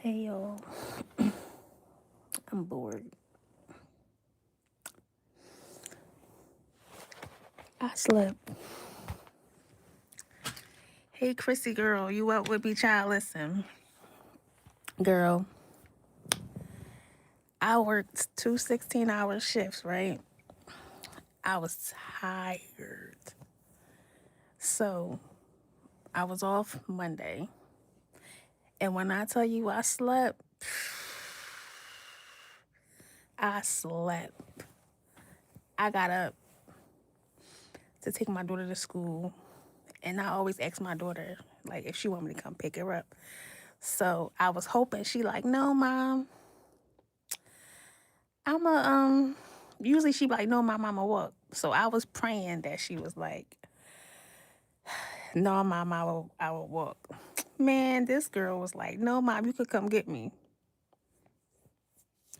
Hey y'all, I'm bored. I slept. Hey Chrissy girl, you up with me, child? Listen, girl, I worked two 16-hour shifts, right? I was tired. So I was off Monday. And when I tell you I slept, I slept. I got up to take my daughter to school. And I always ask my daughter, like, if she want me to come pick her up. So I was hoping she like, no, mom, I'm a usually she be like, no, my mama walk. So I was praying that she was like, no, mom, I will walk. Man, this girl was like, no, mom, you could come get me.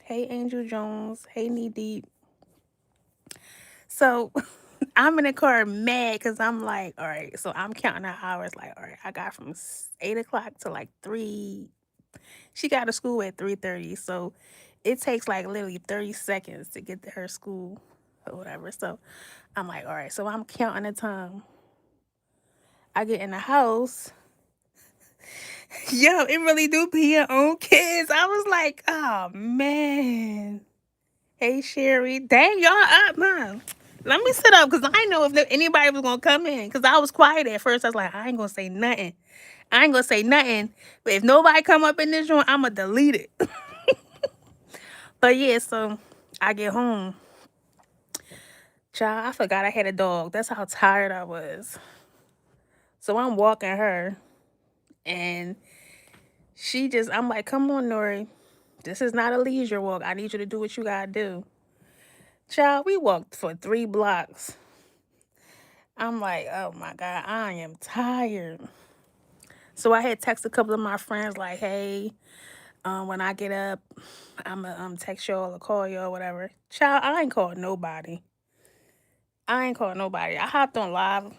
Hey, Angel Jones. Hey, Knee Deep. So I'm in the car mad because I'm like, all right. So I'm counting her hours. Like, all right, I got from 8 o'clock to like 3. She got to school at 3:30. So it takes like literally 30 seconds to get to her school or whatever. So I'm like, all right. So I'm counting the time. I get in the house. Yo, it really do be your own kids. I was like, oh man. Hey Sherry. Dang, y'all up, man. Let me sit up because I know if anybody was gonna come in. Cause I was quiet at first. I was like, I ain't gonna say nothing. I ain't gonna say nothing. But if nobody come up in this room, I'ma delete it. But yeah, so I get home. Child, I forgot I had a dog. That's how tired I was. So I'm walking her and I'm like, come on, Nori. This is not a leisure walk. I need you to do what you gotta do. Child, we walked for 3 blocks. I'm like, oh my God, I am tired. So I had texted a couple of my friends like, hey, when I get up, I'm going to text y'all or call y'all or whatever. Child, I ain't called nobody. I ain't called nobody. I hopped on live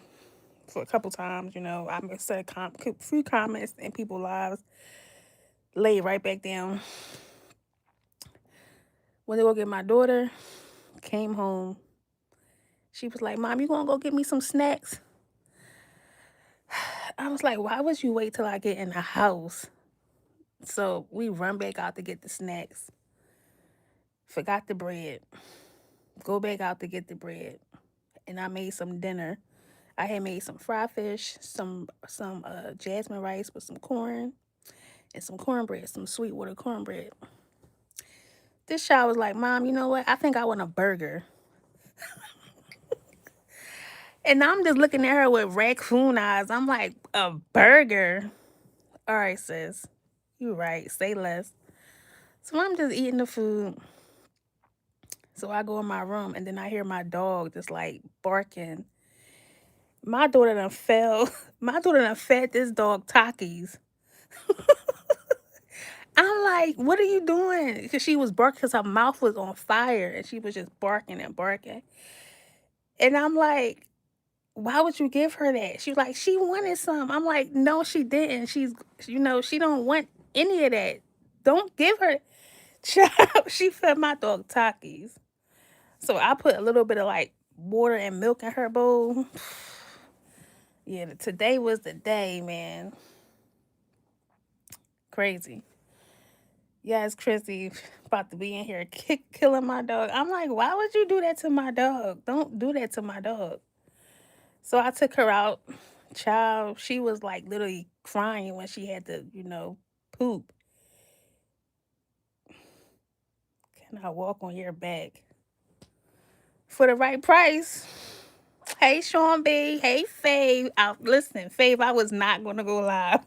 for a couple times, I said a few comments in people's lives, laid right back down. When they go get my daughter, came home. She was like, Mom, you gonna go get me some snacks? I was like, why would you wait till I get in the house? So we run back out to get the snacks. Forgot the bread. Go back out to get the bread. And I made some dinner. I had made some fried fish, some jasmine rice with some corn and some cornbread, some Sweetwater cornbread. This child was like, Mom, you know what? I think I want a burger. And I'm just looking at her with raccoon eyes. I'm like, a burger? All right, sis. You right. Say less. So I'm just eating the food. So I go in my room and then I hear my dog just like barking. My daughter done fell. My daughter done fed this dog Takis. I'm like, what are you doing? Because she was barking because her mouth was on fire and she was just barking and barking. And I'm like, why would you give her that? She was like, she wanted some. I'm like, no, she didn't. She don't want any of that. Don't give her. Child, she fed my dog Takis. So I put a little bit of like water and milk in her bowl. Yeah, today was the day, man. Crazy. Yes, Chrissy, about to be in here killing my dog. I'm like, why would you do that to my dog? Don't do that to my dog. So I took her out. Child, she was like literally crying when she had to, poop. Can I walk on your back? For the right price. Hey, Sean B. Hey, Fave. Listen, Fave, I was not going to go live.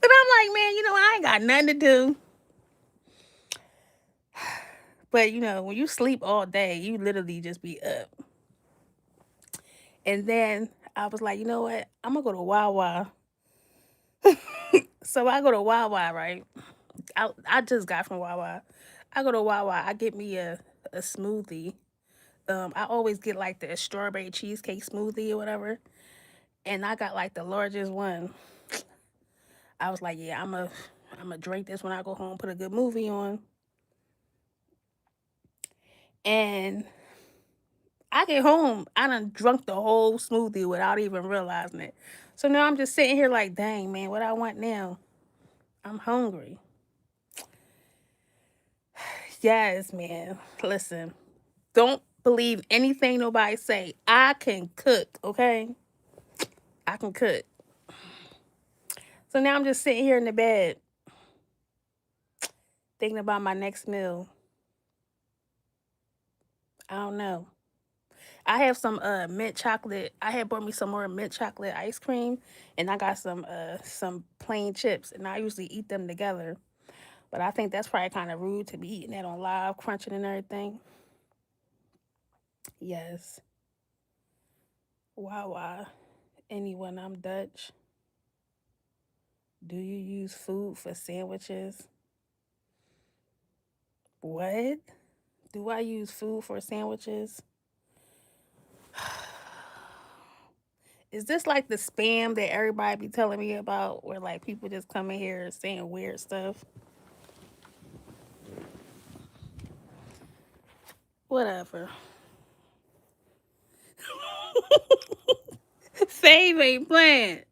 But I'm like, man, I ain't got nothing to do. But, when you sleep all day, you literally just be up. And then I was like, you know what? I'm going to go to Wawa. So I go to Wawa, right? I just got from Wawa. I go to Wawa. I get me a smoothie. I always get like the strawberry cheesecake smoothie or whatever. And I got like the largest one. I was like, yeah, I'm a drink this when I go home, put a good movie on. And I get home, I done drunk the whole smoothie without even realizing it. So now I'm just sitting here like, dang, man, what I want now? I'm hungry. Yes, man. Listen, don't believe anything nobody say. I can cook, okay? I can cook. So now I'm just sitting here in the bed thinking about my next meal. I don't know. I have some mint chocolate. I had bought me some more mint chocolate ice cream, and I got some plain chips, and I usually eat them together. But I think that's probably kind of rude to be eating that on live, crunching and everything. Yes. Wow. Anyone, I'm Dutch. Do you use food for sandwiches? What? Do I use food for sandwiches? Is this like the spam that everybody be telling me about where like people just come in here saying weird stuff? Whatever. Fave ain't playing.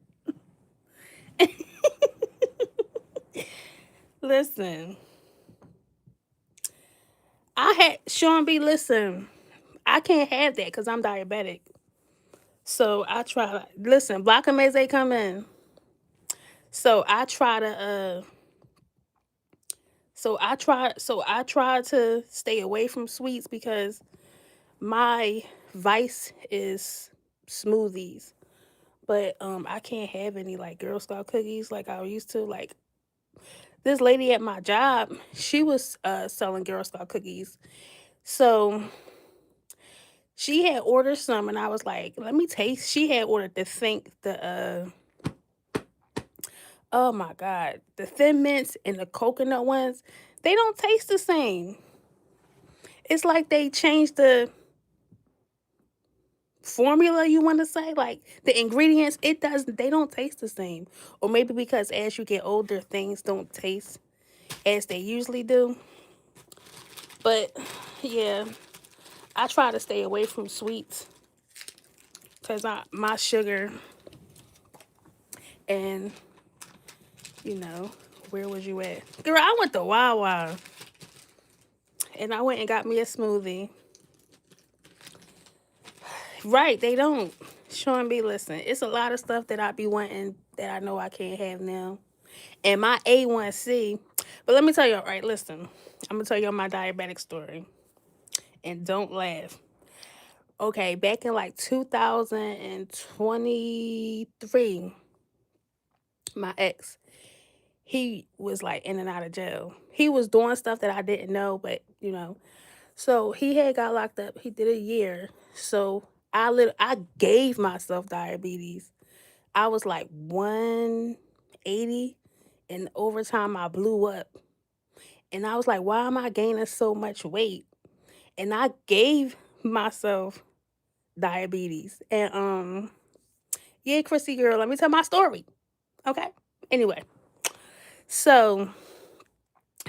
Listen, I had Sean B. Listen, I can't have that because I'm diabetic. So I try to listen. Black Amaze come in. So I try to I try to stay away from sweets because my vice is smoothies. But I can't have any like Girl Scout cookies like I used to. Like this lady at my job, she was selling Girl Scout cookies. So she had ordered some and I was like, let me taste. She had ordered the oh my god, the thin mints and the coconut ones, they don't taste the same. It's like they changed the formula, you want to say, like the ingredients, they don't taste the same. Or maybe because as you get older things don't taste as they usually do. But yeah, I try to stay away from sweets because my sugar and you know, where was you at? Girl, I went to Wawa and I went and got me a smoothie. Right, they don't. Sean B, listen, it's a lot of stuff that I be wanting that I know I can't have now. And my A1C, but let me tell you, all right, listen, I'm gonna tell you my diabetic story. And don't laugh. Okay, back in like 2023, my ex, he was like in and out of jail. He was doing stuff that I didn't know, but you know. So he had got locked up. He did a year. So I gave myself diabetes. I was like 180 and over time I blew up. And I was like, why am I gaining so much weight? And I gave myself diabetes. And yeah, Chrissy girl, let me tell my story. Okay. Anyway, so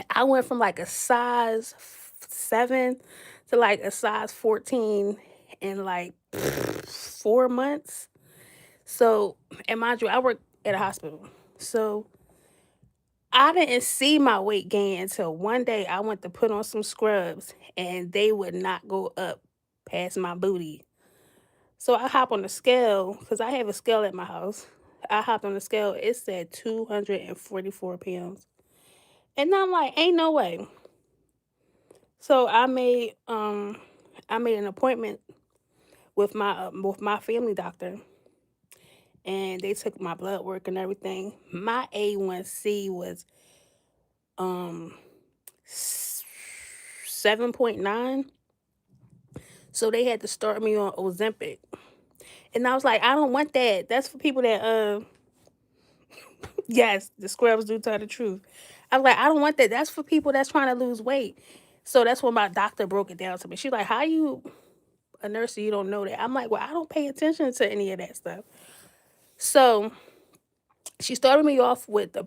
I went from like a size 7 to like a size 14 in like 4 months. So, and mind you, I work at a hospital. So I didn't see my weight gain until one day I went to put on some scrubs and they would not go up past my booty. So I hop on the scale because I have a scale at my house. I hopped on the scale. It said 244 pounds. And I'm like, ain't no way. So I made an appointment with my family doctor and they took my blood work and everything. My A1C was um 7.9. So they had to start me on Ozempic. And I was like, I don't want that. That's for people that yes, the scrubs do tell the truth. I was like, I don't want that. That's for people that's trying to lose weight. So that's when my doctor broke it down to me. She's like, how you a nurse and you don't know that? I'm like, well, I don't pay attention to any of that stuff. So She started me off with the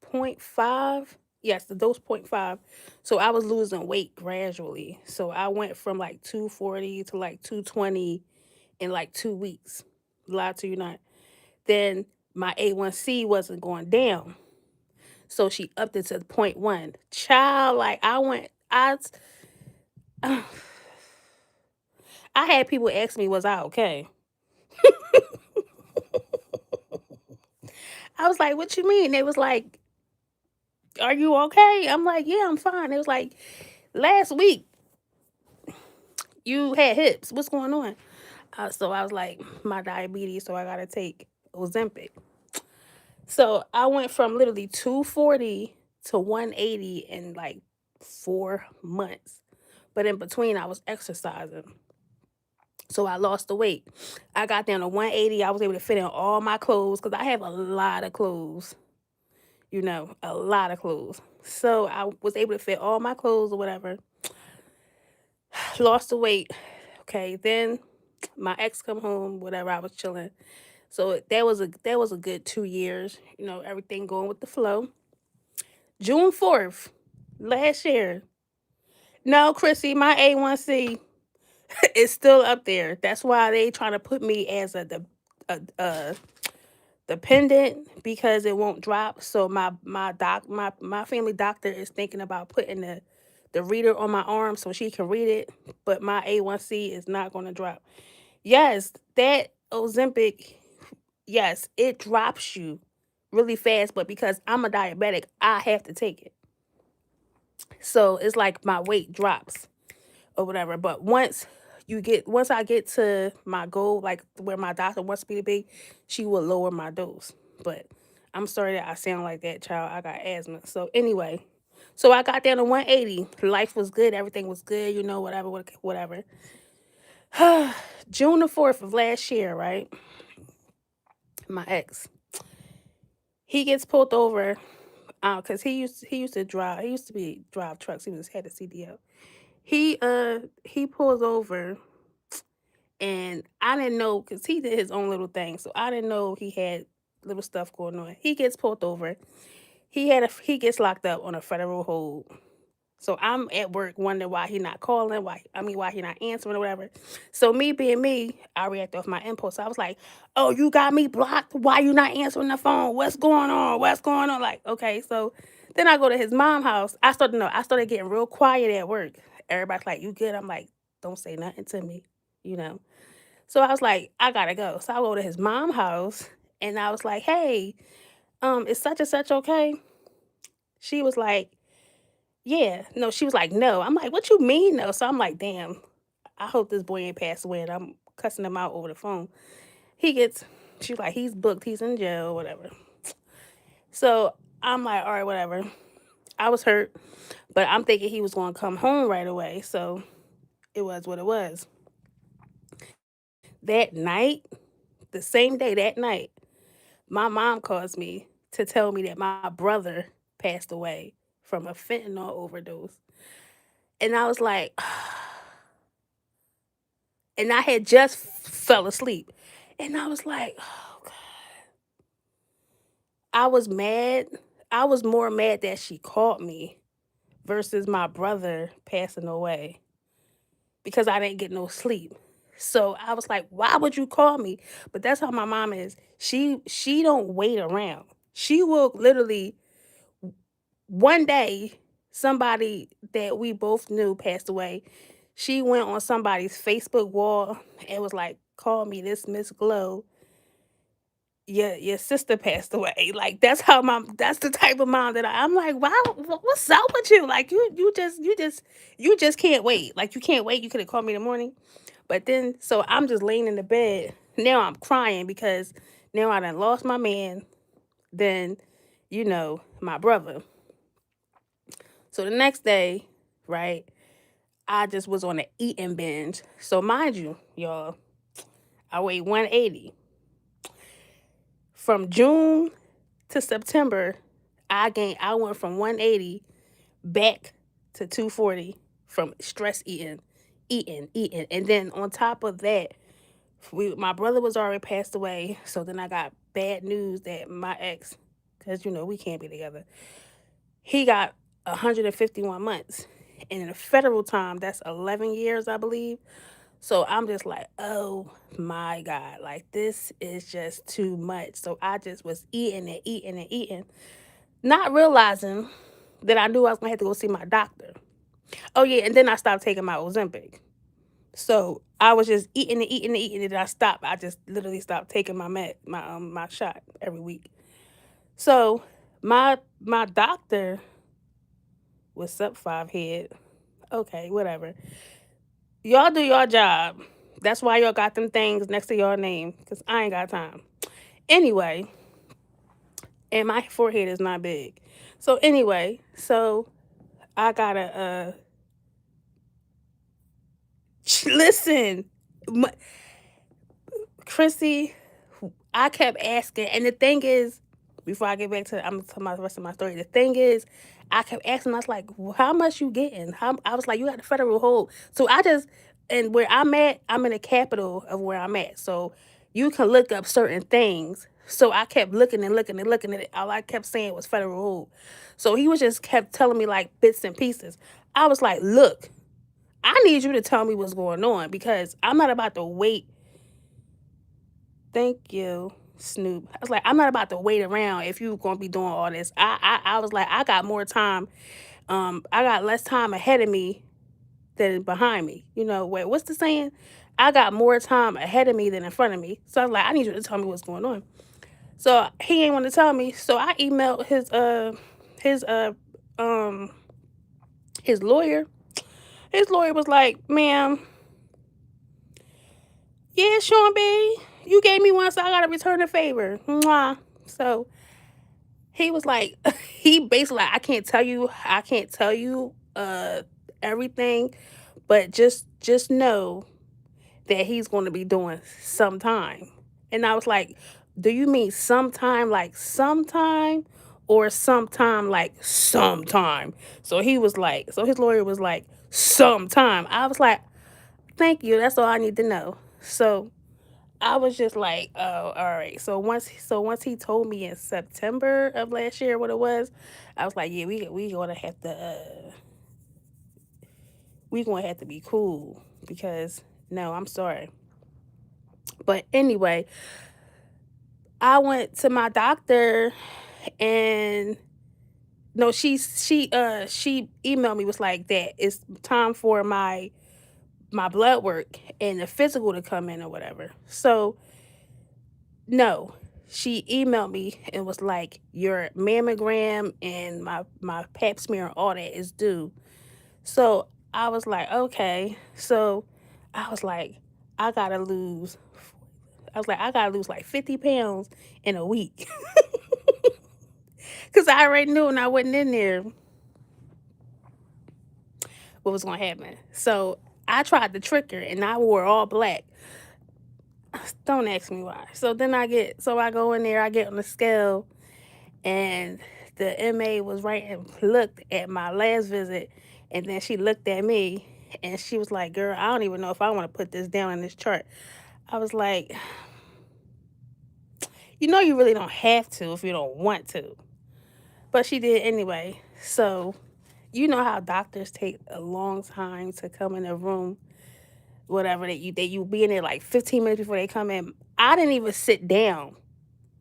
point 0.5. Yes, the dose point 0.5. So I was losing weight gradually. So I went from like 240 to like 220 in like 2 weeks. Lie to you not. Then my A1C wasn't going down. So she upped it to point 0.1. Child, like I had people ask me, was I okay? I was like, what you mean? They was like, are you okay? I'm like, yeah, I'm fine. It was like, last week you had hips. What's going on? So I was like, my diabetes, so I gotta take Ozempic. So I went from literally 240 to 180 in like 4 months. But in between, I was exercising. So I lost the weight. I got down to 180. I was able to fit in all my clothes because I have a lot of clothes, a lot of clothes. So I was able to fit all my clothes or whatever. Lost the weight. Okay, then my ex come home, whatever, I was chilling. So that was a good 2 years, everything going with the flow. June 4th, last year. No, Chrissy, my A1C is still up there. That's why they trying to put me as a dependent because it won't drop. So my family doctor is thinking about putting the reader on my arm so she can read it, but my A1C is not going to drop. Yes, that Ozempic, yes, it drops you really fast, but because I'm a diabetic, I have to take it. So it's like my weight drops or whatever. But once I get to my goal, like where my doctor wants me to be, she will lower my dose. But I'm sorry that I sound like that, child. I got asthma. So anyway, so I got down to 180. Life was good. Everything was good. Whatever, whatever. June the 4th of last year, right? My ex, he gets pulled over because he used to drive trucks. He was had a CDL. He pulls over, and I didn't know because he did his own little thing, so I didn't know he had little stuff going on. He gets pulled over. He gets locked up on a federal hold. So I'm at work wondering why he not calling, why he not answering or whatever. So me being me, I react off my impulse. I was like, "Oh, you got me blocked. Why you not answering the phone? What's going on? What's going on?" Like, okay, so then I go to his mom house. I started getting real quiet at work. Everybody's like, "You good?" I'm like, "Don't say nothing to me," you know. So I was like, "I gotta go." So I go to his mom house, and I was like, "Hey, is such and such okay?" She was like, yeah. No, she was like, "No." I'm like, "What you mean, no?" So I'm like, "Damn, I hope this boy ain't passed away," and I'm cussing him out over the phone. He gets She's like, "He's booked, he's in jail, whatever." So I'm like, "All right, whatever." I was hurt, but I'm thinking he was gonna come home right away. So it was what it was. That night, the same day, that night, my mom calls me to tell me that my brother passed away from a fentanyl overdose. And I was like, and I had just fell asleep. And I was like, oh God. I was mad. I was more mad that she called me versus my brother passing away because I didn't get no sleep. So I was like, why would you call me? But that's how my mom is. She don't wait around. She will literally one day somebody that we both knew passed away. She went on somebody's Facebook wall and was like, call me this Miss Glow, your sister passed away. Like that's the type of mom that I'm like, wow, what's up with you? Like you just can't wait. Like you can't wait. You could have called me in the morning. But then so I'm just laying in the bed. Now I'm crying because now I done lost my man, then my brother. So the next day, right, I just was on an eating binge. So mind you, y'all, I weighed 180. From June to September, I went from 180 back to 240 from stress eating. And then on top of that, My brother was already passed away, so then I got bad news that my ex, because we can't be together, he got 151 months. And in the federal time, that's 11 years, I believe. So I'm just like, oh my God, like this is just too much. So I just was eating and eating and eating, not realizing that I knew I was gonna have to go see my doctor. Oh yeah, and then I stopped taking my Ozempic. So I was just eating and eating and eating, and then I stopped. I just literally stopped taking my shot every week. So my doctor, what's up, five head? Okay, whatever. Y'all do your job. That's why y'all got them things next to your name, because I ain't got time. Anyway, and my forehead is not big. So anyway, so I gotta listen, Chrissy. I kept asking, and the thing is, before I get back to I'm to my the rest of my story. The thing is, I kept asking. I was like, "How much you getting?" I was like, "You got the federal hold." So I just and where I'm at, I'm in the capital of where I'm at. So you can look up certain things. So I kept looking and looking and looking at it. All I kept saying was federal hold. So he was just kept telling me like bits and pieces. I was like, "Look, I need you to tell me what's going on because I'm not about to wait." Thank you, Snoop. I was like, I'm not about to wait around if you're gonna be doing all this. I was like, I got more time. I got less time ahead of me than behind me. Wait, what's the saying? I got more time ahead of me than in front of me. So I was like, I need you to tell me what's going on. So he ain't want to tell me. So I emailed his his lawyer. His lawyer was like, ma'am, yeah, Sean B, you gave me one, so I gotta return the favor. Mwah. So he was like, he basically like, I can't tell you everything, but just know that he's going to be doing sometime. And I was like, do you mean sometime like sometime or sometime like sometime? So he was like, so his lawyer was like, sometime. I was like, thank you, that's all I need to know. So I was just like, oh, all right. So once he told me in September of last year what it was, I was like, yeah, we gonna have to be cool because no, I'm sorry. But anyway, I went to my doctor and no, she emailed me was like that it's time for my blood work and the physical to come in or whatever. So no, she emailed me and was like, "Your mammogram and my Pap smear and all that is due." So I was like, "Okay." So I was like, "I gotta lose." I was like, "I gotta lose like 50 pounds in a week," because I already knew when I wasn't in there what was gonna happen. So I tried to trick her and I wore all black. Don't ask me why. So I go in there, I get on the scale, and the MA was right and looked at my last visit, and then she looked at me and she was like, girl, I don't even know if I want to put this down in this chart. I was like, you really don't have to if you don't want to. But she did anyway. So you know how doctors take a long time to come in a room, whatever, that you be in there like 15 minutes before they come in. I didn't even sit down.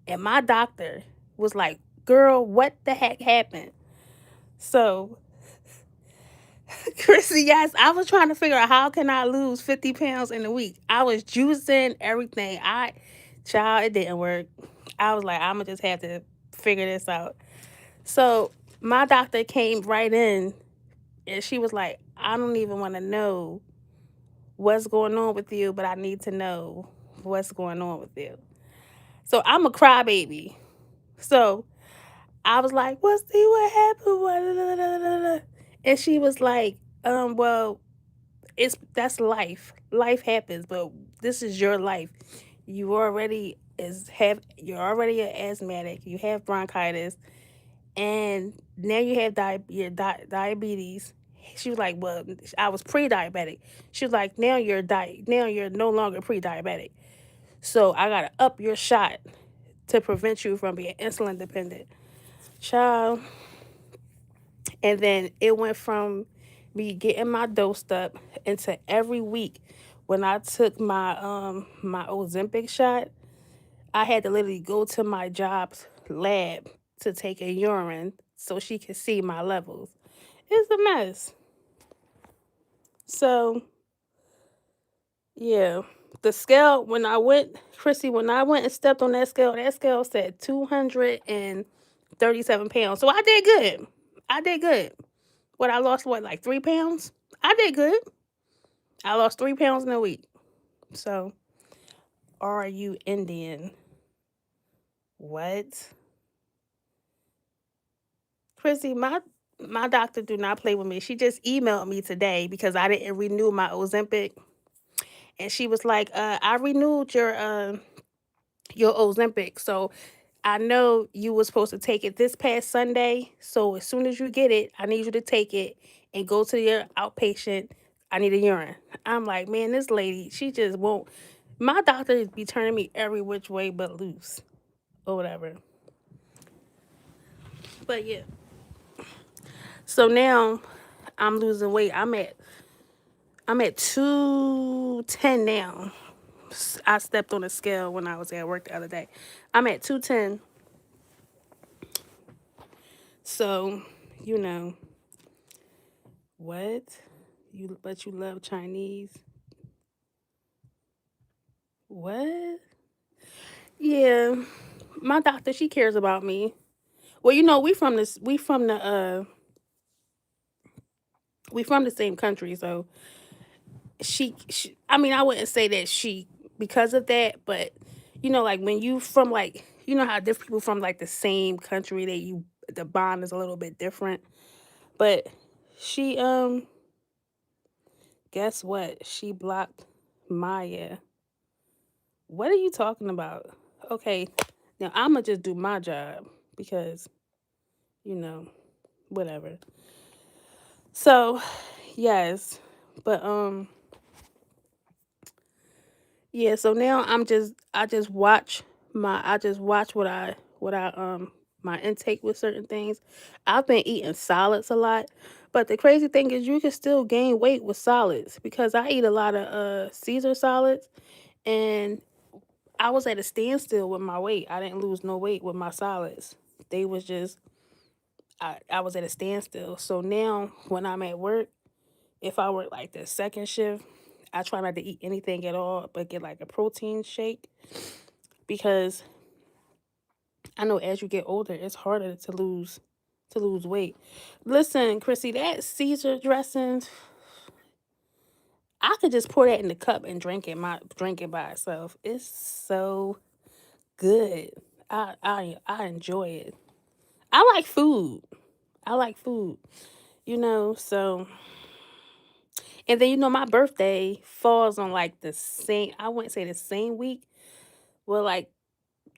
And my doctor was like, girl, what the heck happened? So Chrissy, yes, I was trying to figure out how can I lose 50 pounds in a week. I was juicing everything. Child, it didn't work. I was like, I'm gonna just have to figure this out. So my doctor came right in and she was like, I don't even want to know what's going on with you, but I need to know what's going on with you. So I'm a crybaby. So I was like, see what happened? And she was like, well, that's life. Life happens, but this is your life. You're already an asthmatic. You have bronchitis, and now you have diabetes, She was like, well, I was pre-diabetic. She was like, now you're no longer pre-diabetic. So I gotta up your shot to prevent you from being insulin dependent. Child. And then it went from me getting my dosed up into every week when I took my Ozempic shot, I had to literally go to my job's lab to take a urine so she could see my levels. It's a mess. So yeah. The scale when I went, Chrissy, when I went and stepped on that scale said 237 pounds. So I did good. I did good. What I lost, what, like 3 pounds? I did good. I lost 3 pounds in a week. So, are you Indian? What? Chrissy, my doctor do not play with me. She just emailed me today because I didn't renew my Ozempic, and she was like, "I renewed your Ozempic, so I know you were supposed to take it this past Sunday. So as soon as you get it, I need you to take it and go to your outpatient. I need a urine." I'm like, man, this lady, she just won't. My doctor be turning me every which way but loose or whatever. But yeah, so now I'm losing weight. I'm at 210 now. I stepped on a scale when I was at work the other day. I'm at 210. So, you know, what? But you love Chinese? What? Yeah. My doctor, she cares about me. Well, we from the same country, so she I mean, I wouldn't say that she because of that, but like when you from like how different people from like the same country the bond is a little bit different. But she guess what? She blocked Maya. What are you talking about? Okay, now I'ma just do my job because, you know, whatever. So, yes. But yeah, so now I just watch what I my intake with certain things. I've been eating solids a lot, but the crazy thing is you can still gain weight with solids because I eat a lot of Caesar salads, and I was at a standstill with my weight. I didn't lose no weight with my solids. They was just I was at a standstill. So now when I'm at work, if I work like the second shift, I try not to eat anything at all, but get like a protein shake because I know as you get older, it's harder to lose weight. Listen, Chrissy, that Caesar dressing, I could just pour that in the cup and drink it by itself. It's so good. I enjoy it. I like food. I like food. So and then my birthday falls on like the same, I wouldn't say the same week, well, like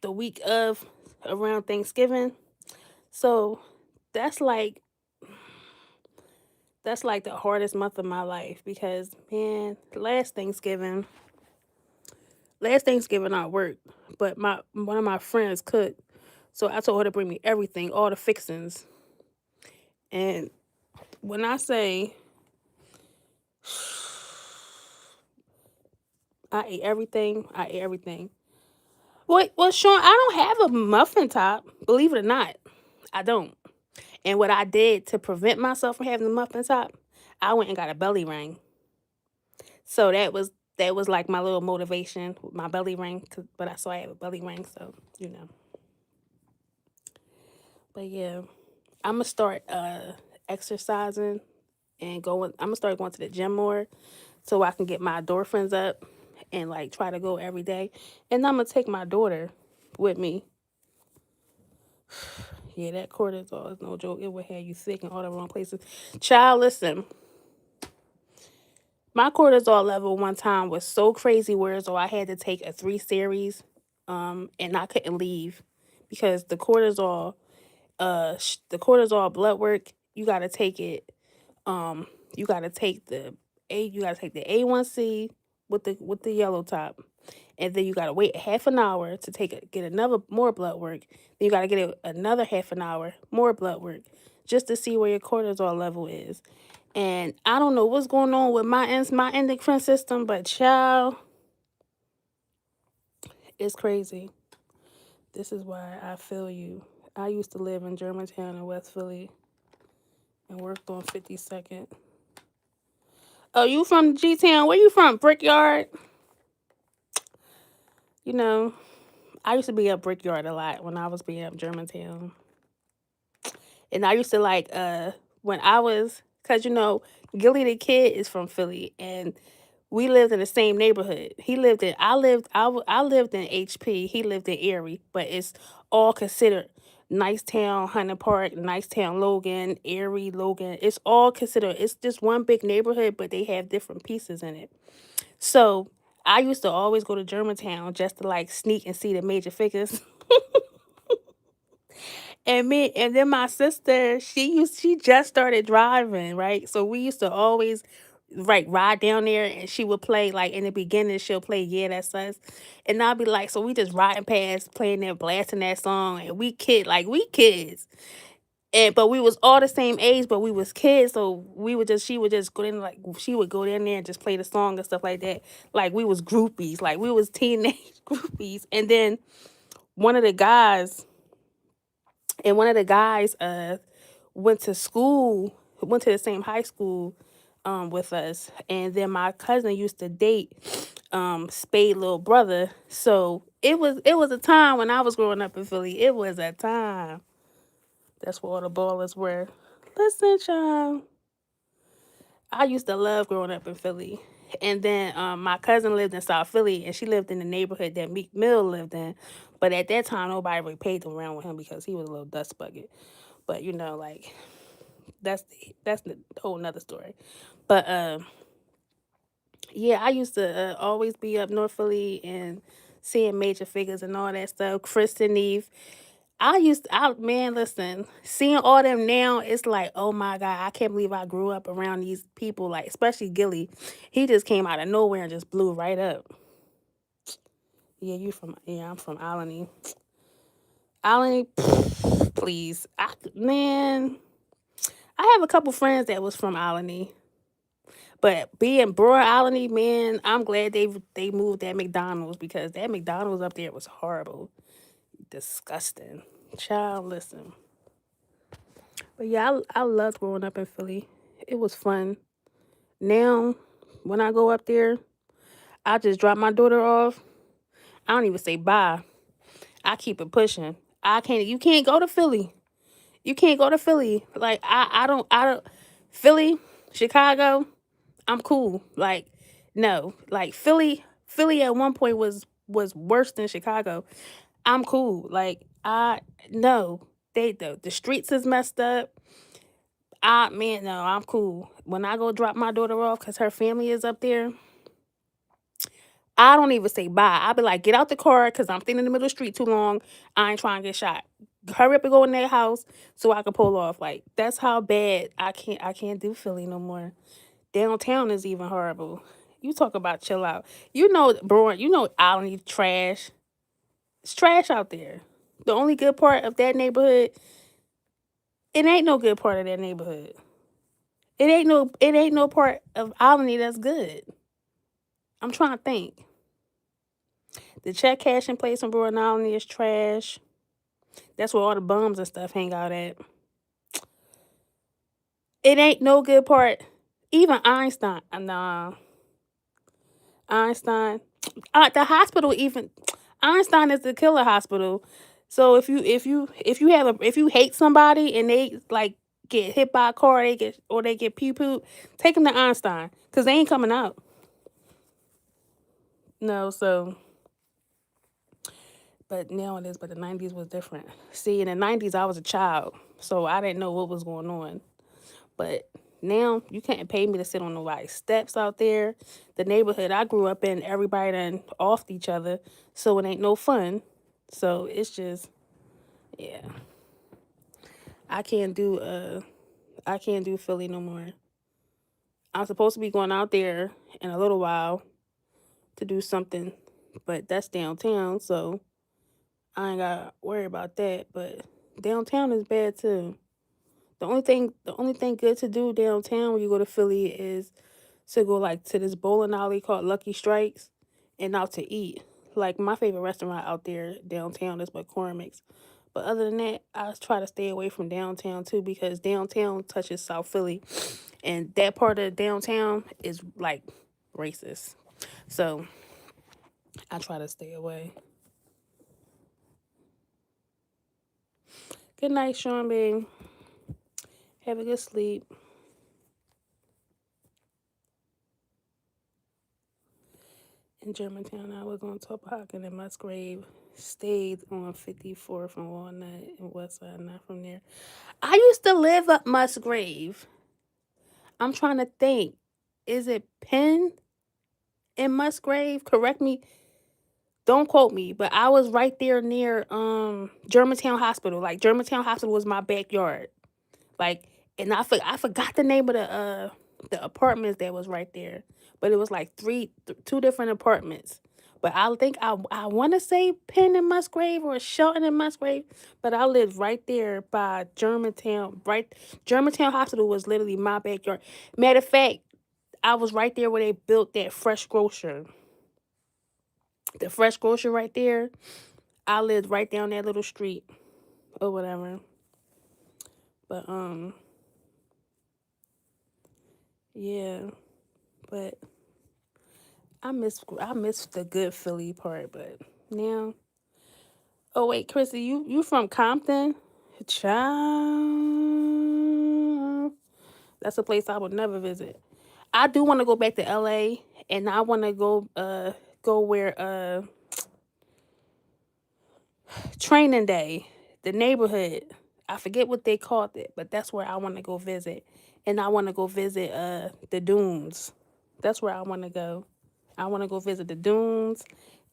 the week of around Thanksgiving. So that's like the hardest month of my life because man, last Thanksgiving I worked, but my one of my friends cooked. So I told her to bring me everything, all the fixings. And when I say I ate everything. Well, Sean, I don't have a muffin top. Believe it or not, I don't. And what I did to prevent myself from having the muffin top, I went and got a belly ring. So that was like my little motivation with my belly ring. But I saw I have a belly ring, so you know. But yeah, I'm gonna start exercising and going. I'm gonna start going to the gym more, so I can get my endorphins up and like try to go every day. And I'm gonna take my daughter with me. Yeah, that cortisol is no joke. It will have you sick in all the wrong places. Child, listen. My cortisol level one time was so crazy where so I had to take a 3 series, and I couldn't leave because the cortisol blood work, you gotta take it You gotta take the A1C with the yellow top, and then you gotta wait half an hour to get another more blood work. Then you gotta get another half an hour more blood work just to see where your cortisol level is. And I don't know what's going on with my endocrine system, but child, it's crazy. This is why I feel you. I used to live in Germantown in West Philly and worked on 52nd. Oh, you from G-Town? Where you from? Brickyard? You know, I used to be up Brickyard a lot when I was being up Germantown. And I used to like when I was, cause Gilly the Kid is from Philly, and we lived in the same neighborhood. I lived in HP. He lived in Erie, but it's all considered Nicetown, Hunter Park, Nicetown, Logan, Erie, Logan. It's all considered. It's just one big neighborhood, but they have different pieces in it. So I used to always go to Germantown just to like sneak and see the major figures. And then my sister, she just started driving, right? So we used to always ride down there, and she would play like in the beginning she'll play Yeah That's Us. And I'll be like, so we just riding past playing that, blasting that song, and we kids. And but we was all the same age, but we was kids, so she would just go in, like she would go in there and just play the song and stuff like that. Like we was groupies, like we was teenage groupies. And then one of the guys went to school, went to the same high school with us. And then my cousin used to date Spade little brother. So it was a time when I was growing up in Philly. It was a time. That's where all the ballers were. Listen, child. I used to love growing up in Philly. And then my cousin lived in South Philly, and she lived in the neighborhood that Meek Mill lived in. But at that time, nobody really paid them around with him because he was a little dust bucket. But like that's the whole nother story. But yeah, I used to always be up North Philly and seeing major figures and all that stuff. Chris and Eve. Man, listen, seeing all them now, it's like, oh my God, I can't believe I grew up around these people, like, especially Gilly. He just came out of nowhere and just blew right up. Yeah, I'm from Alany. Alany, please. Man, I have a couple friends that was from Alany. But being Broad Alany, man, I'm glad they moved that McDonald's, because that McDonald's up there was horrible. Disgusting. Child, listen. But yeah, I loved growing up in Philly. It was fun. Now, when I go up there, I just drop my daughter off. I don't even say bye. I keep it pushing. You can't go to Philly. You can't go to Philly. Like I don't Philly, Chicago, I'm cool. Like, no. Like Philly at one point was worse than Chicago. I'm cool. Like, I no. The streets is messed up. Man, no, I'm cool. When I go drop my daughter off, because her family is up there, I don't even say bye. I'll be like, get out the car, because I'm thinking in the middle of the street too long. I ain't trying to get shot. Hurry up and go in their house so I can pull off. Like, that's how bad I can't do Philly no more. Downtown is even horrible. You talk about chill out. Alany trash. It's trash out there. The only good part of that neighborhood, it ain't no good part of that neighborhood. It ain't no part of Alany that's good. I'm trying to think. The check cashing place in Brooklyn Alany is trash. That's where all the bums and stuff hang out at. It ain't no good part. Even Einstein. Nah. Einstein. The hospital even. Einstein is the killer hospital. So if you hate somebody and they like get hit by a car, they get pew poo, take them to Einstein, because they ain't coming out. No, so but nowadays, but the 90s was different. See, in the 90s I was a child, so I didn't know what was going on. But now you can't pay me to sit on nobody's steps out there. The neighborhood I grew up in, everybody done offed each other, so it ain't no fun. So it's just, yeah. I can't do I can't do Philly no more. I'm supposed to be going out there in a little while to do something, but that's downtown, so I ain't gotta worry about that. But downtown is bad too. The only thing good to do downtown when you go to Philly is to go like to this bowling alley called Lucky Strikes and out to eat. Like my favorite restaurant out there downtown is McCormick's. But other than that, I try to stay away from downtown too because downtown touches South Philly, and that part of downtown is like racist. So I try to stay away. Good night, Sean B. Have a good sleep. In Germantown, I was on Topacan and Musgrave. Stayed on 54th and Walnut and Westside, not from there. I used to live up Musgrave. I'm trying to think. Is it Penn in Musgrave? Correct me. Don't quote me, but I was right there near Germantown Hospital. Like Germantown Hospital was my backyard. Like, and I forgot the name of the apartments that was right there, but it was like two different apartments. But I think I want to say Penn and Musgrave or Shelton and Musgrave, but I lived right there by Germantown. Right, Germantown Hospital was literally my backyard. Matter of fact, I was right there where they built that Fresh Grocer. The Fresh Grocer right there. I lived right down that little street or whatever. But yeah. But I miss the good Philly part, but now. Oh wait, Chrissy, you from Compton? Child, that's a place I would never visit. I do want to go back to LA, and I want to go where Training Day, the neighborhood. I forget what they called it, but that's where I want to go visit, and I want to go visit the dunes. That's where I want to go. I want to go visit the dunes,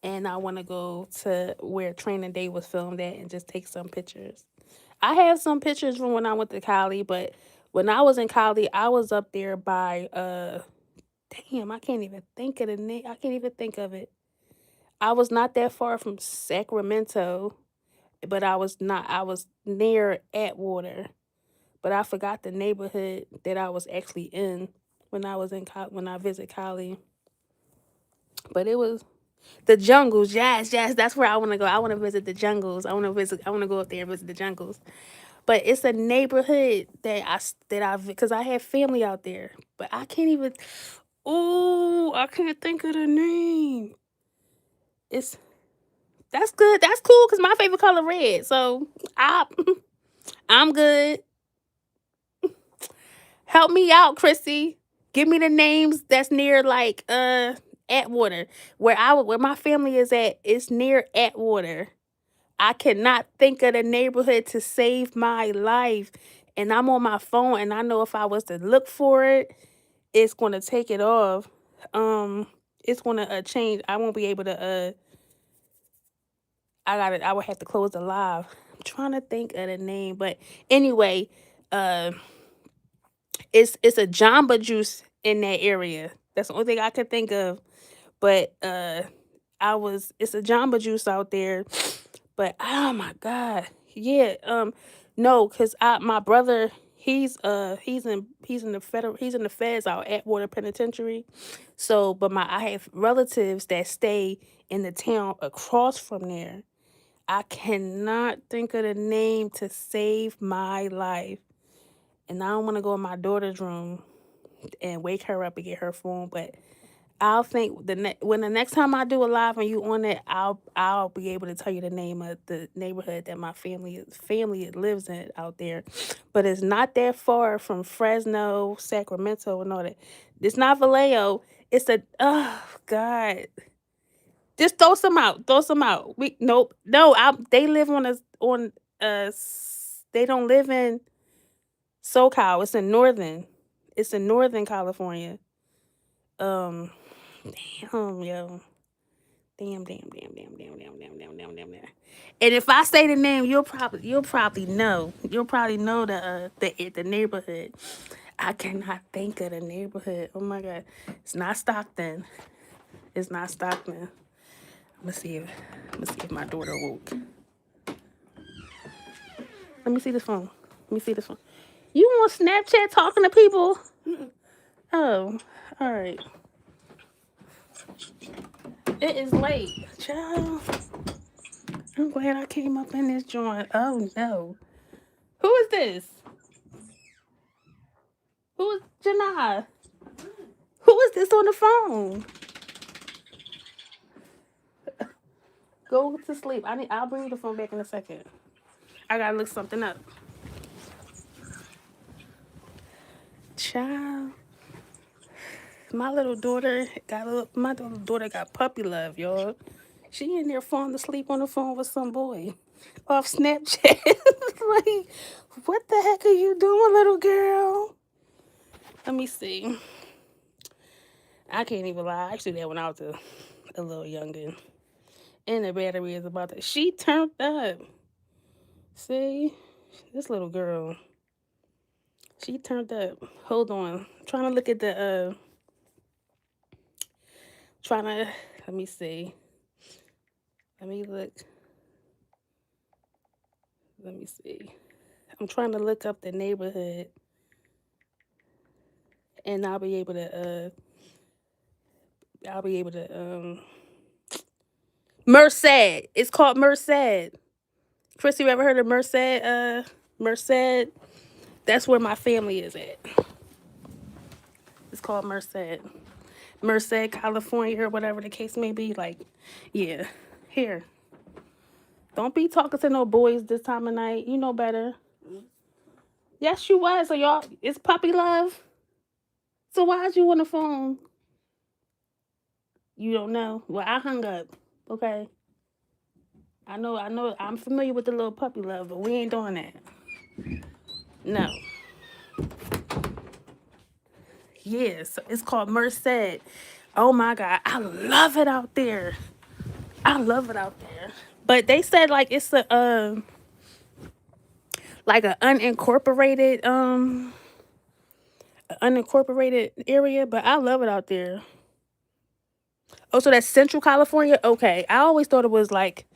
and I want to go to where Training Day was filmed at and just take some pictures. I have some pictures from when I went to Cali, but when I was in Cali, I was up there by damn, I can't even think of the name. I can't even think of it. I was not that far from Sacramento, but I was near Atwater, but I forgot the neighborhood that I was actually in when I was in when I visited Cali. But it was the jungles. Yes, yes, that's where I want to go. I want to visit the jungles. I want to go up there and visit the jungles. But it's a neighborhood because I have family out there, but I can't even. Oh, I can't think of the name. It's That's good. That's cool because my favorite color red. So I I'm good. Help me out, Chrissy. Give me the names that's near like Atwater. Where my family is at, it's near Atwater. I cannot think of the neighborhood to save my life. And I'm on my phone and I know if I was to look for it, it's gonna take it off. It's gonna change. I won't be able to I would have to close the live. I'm trying to think of the name, but anyway, uh it's a Jamba Juice in that area. That's the only thing I could think of. But it's a Jamba Juice out there. But oh my god. Yeah, no, cuz I my brother he's in the feds out at Water Penitentiary. So, but my I have relatives that stay in the town across from there. I cannot think of the name to save my life. And I don't want to go in my daughter's room and wake her up and get her phone. But I'll think when the next time I do a live and you on it, I'll be able to tell you the name of the neighborhood that my family lives in out there. But it's not that far from Fresno, Sacramento, and all that. It's not Vallejo. It's a oh god. Just throw some out. Throw some out. We nope. No, they live they don't live in SoCal. It's in Northern California. Um damn, yo. Damn. And if I say the name, you'll probably know. You'll probably know the neighborhood. I cannot think of the neighborhood. Oh my God. It's not Stockton. It's not Stockton. Let me see if my daughter woke. Let me see this phone. Let me see this phone. You on Snapchat talking to people? Oh, all right. It is late. Child. I'm glad I came up in this joint. Oh no. Who is this? Who is Janai? Who is this on the phone? Go to sleep. I'll bring you the phone back in a second. I gotta look something up. Child. My little daughter got puppy love, y'all. She in there falling asleep on the phone with some boy off Snapchat. Like, what the heck are you doing, little girl? Let me see. I can't even lie. I actually did when I was a little younger. And the battery is about to. She turned up. See? This little girl. She turned up. Hold on. I'm trying to look at the let me see. Let me look. Let me see. I'm trying to look up the neighborhood. And I'll be able to Merced. It's called Merced. Chris, you ever heard of Merced? Merced. That's where my family is at. It's called Merced. Merced, California, or whatever the case may be. Like, yeah. Here. Don't be talking to no boys this time of night. You know better. Yes, you was. So y'all, it's puppy love. So why'd you on the phone? You don't know. Well, I hung up. Okay. I know. I'm familiar with the little puppy love, but we ain't doing that. No. Yes, it's called Merced. Oh my God, I love it out there. I love it out there. But they said like it's a like an unincorporated area, but I love it out there. Oh, so that's Central California? Okay. I always thought it was like,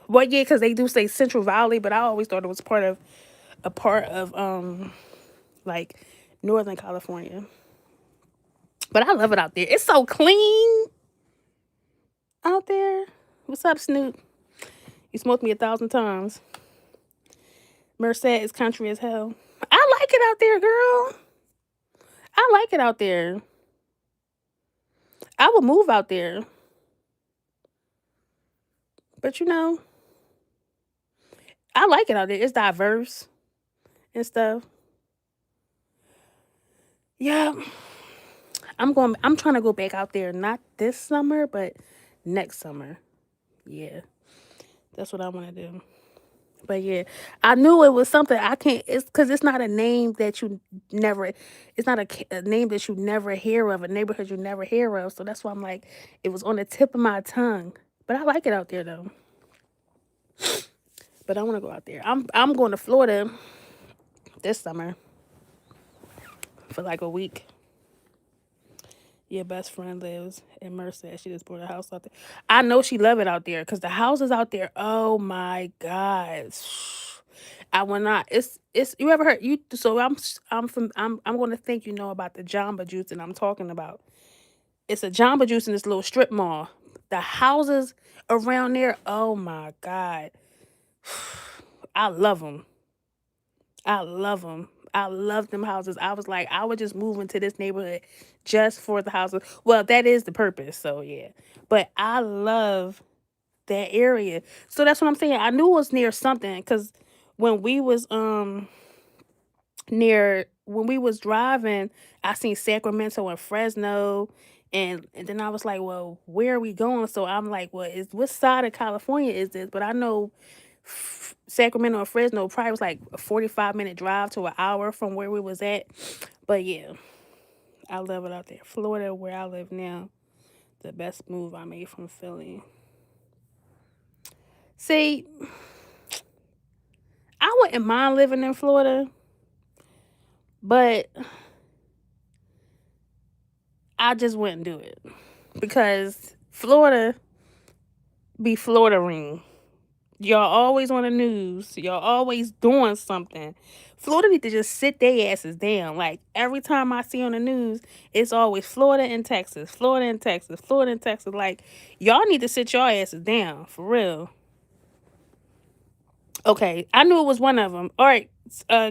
well, yeah, because they do say Central Valley, but I always thought it was a part of like Northern California. But I love it out there. It's so clean out there. What's up, Snoop? You smoked me 1,000 times. Merced is country as hell. I like it out there, girl. I like it out there. I would move out there. But you know, I like it out there. It's diverse and stuff. Yeah. I'm trying to go back out there, not this summer, but next summer. Yeah. That's what I want to do. But yeah, I knew it was something I can't. It's because it's not a name that you never. It's not a name that you never hear of, a neighborhood you never hear of. So that's why I'm like, it was on the tip of my tongue. But I like it out there though. But I want to go out there. I'm going to Florida this summer for like a week. Your best friend lives in Merced. She just bought a house out there. I know she love it out there because the houses out there. Oh my gosh, I will not. It's. You ever heard you? So I'm going to think you know about the Jamba Juice that I'm talking about. It's a Jamba Juice in this little strip mall. The houses around there. Oh my God, I love them. I love them. I love them houses. I was like, I would just move into this neighborhood just for the houses. Well, that is the purpose. So yeah. But I love that area. So that's what I'm saying. I knew it was near something because when we was when we was driving, I seen Sacramento and Fresno. And then I was like, well, where are we going? So I'm like, well, is what side of California is this? But I know Sacramento and Fresno probably was like a 45-minute drive to an hour from where we was at. But yeah, I love it out there. Florida, where I live now, the best move I made from Philly. See, I wouldn't mind living in Florida, But I just wouldn't do it because Florida be Florida ring. Y'all always on the news. Y'all always doing something. Florida need to just sit their asses down. Like every time I see on the news, it's always Florida and Texas, Florida and Texas, Florida and Texas. Like y'all need to sit your asses down for real. Okay, I knew it was one of them. All right,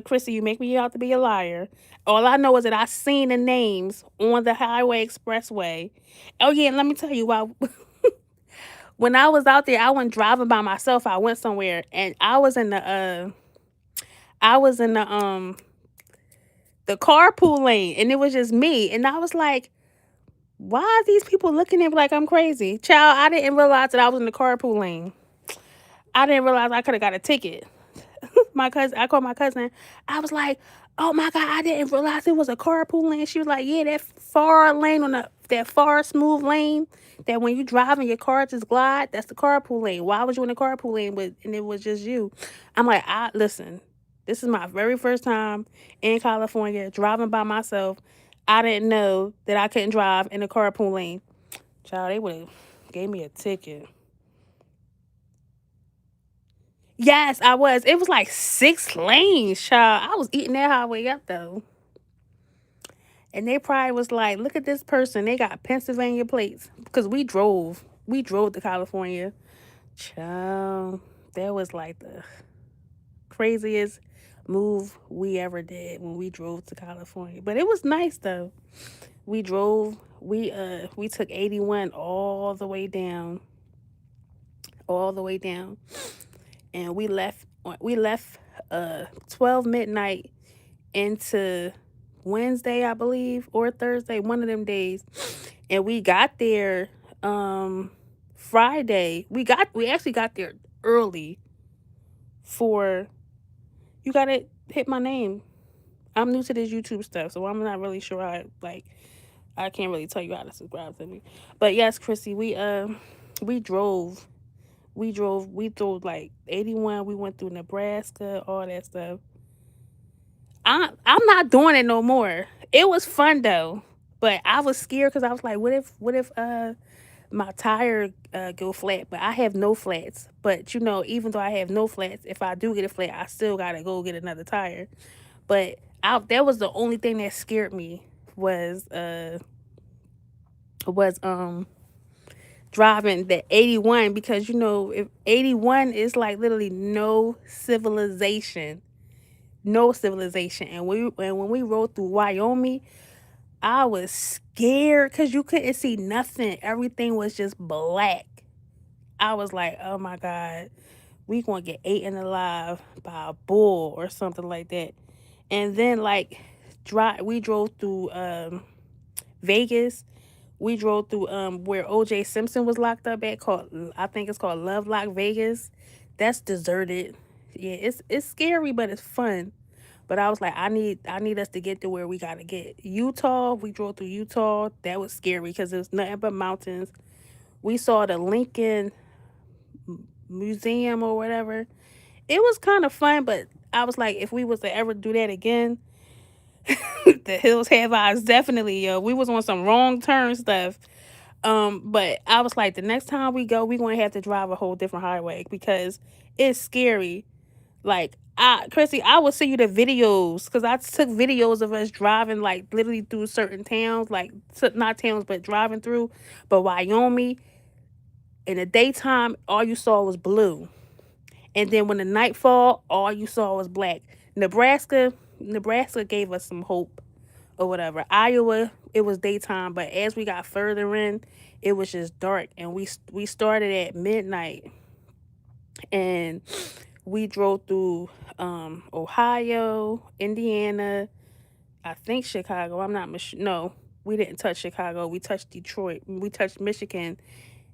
Chrissy, you make me out to be a liar. All I know is that I seen the names on the highway expressway. Oh yeah, and let me tell you why. When I was out there, I went driving by myself. I went somewhere, and I was in the carpool lane, and it was just me, and I was like, why are these people looking at me like I'm crazy? Child, I didn't realize that I was in the carpool lane. I didn't realize I could have got a ticket. I called my cousin. I was like, "Oh my god, I didn't realize it was a carpool lane." She was like, "Yeah, that far lane that far smooth lane that when you drive and your car just glide, that's the carpool lane. Why was you in the carpool lane and it was just you?" I'm like, "I listen. This is my very first time in California driving by myself. I didn't know that I couldn't drive in the carpool lane. Child, they would have gave me a ticket." Yes, I was. It was like 6 lanes, child. I was eating that highway up though. And they probably was like, look at this person. They got Pennsylvania plates. Because we drove. We drove to California. Child, that was like the craziest move we ever did when we drove to California. But it was nice though. We drove, we took 81 all the way down. And we left 12 midnight into Wednesday, I believe, or Thursday, one of them days. And we got there Friday. We actually got there early for you gotta hit my name. I'm new to this YouTube stuff, so I'm not really sure how I can't really tell you how to subscribe to me. But yes, Chrissy, we drove. We drove like 81. We went through Nebraska, all that stuff. I'm not doing it no more. It was fun though, but I was scared because I was like, what if my tire go flat? But I have no flats. But even though I have no flats, if I do get a flat, I still gotta go get another tire. But that was the only thing that scared me was driving the 81 because if 81 is like literally no civilization. And when we rode through Wyoming, I was scared because you couldn't see nothing. Everything was just black. I was like, oh my God, we gonna get eaten alive by a bull or something like that. And then we drove through Vegas. We drove through where OJ Simpson was locked up at, called I think it's called Lovelock Vegas. That's deserted. Yeah, it's scary, but it's fun. But I was like, I need us to get to where we gotta get. Utah, we drove through Utah. That was scary because there's nothing but mountains. We saw the Lincoln Museum or whatever. It was kind of fun, but I was like, if we was to ever do that again, the hills have eyes, definitely, yo. We was on some wrong turn stuff. But I was like, the next time we go, we gonna have to drive a whole different highway because it's scary. Like Chrissy, I will send you the videos because I took videos of us driving like literally through certain towns, like not towns, but driving through. But Wyoming, in the daytime, all you saw was blue, and then when the night fall, all you saw was black. Nebraska gave us some hope or whatever. Iowa, it was daytime, but as we got further in, it was just dark, and we started at midnight, and we drove through Ohio, Indiana, I think Chicago. I'm not no, we didn't touch Chicago. We touched Detroit. We touched Michigan.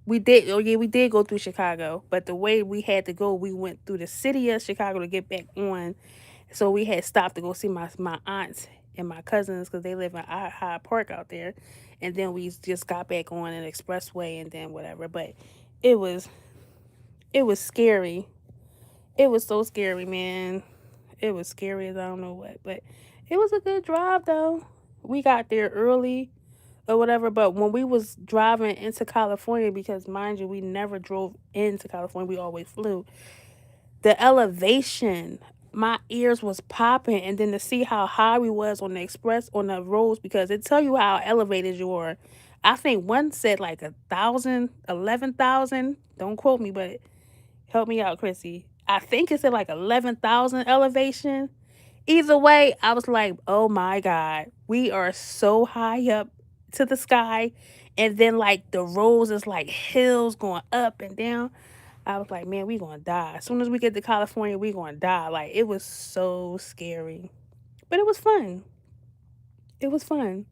We did. Oh yeah, we did go through Chicago. But the way we had to go, we went through the city of Chicago to get back on. So we had stopped to go see my aunts and my cousins because they live in Hyde Park out there. And then we just got back on an expressway and then whatever. But it was it was scary. It was so scary, man. It was scary as I don't know what. But It was a good drive though. We got there early or whatever, but when we was driving into California, because mind you, we never drove into California, we always flew. The elevation, my ears was popping, and then to see how high we was on the express on the roads, because it tell you how elevated you are. I think one said like 1,000, 11,000. Don't quote me, but help me out, Chrissy. I think it said like 11,000 elevation. Either way, I was like, oh my God, we are so high up to the sky. And then like the roads is like hills going up and down. I was like, man, we gonna die. As soon as we get to California, we gonna die. Like it was so scary. But it was fun. It was fun.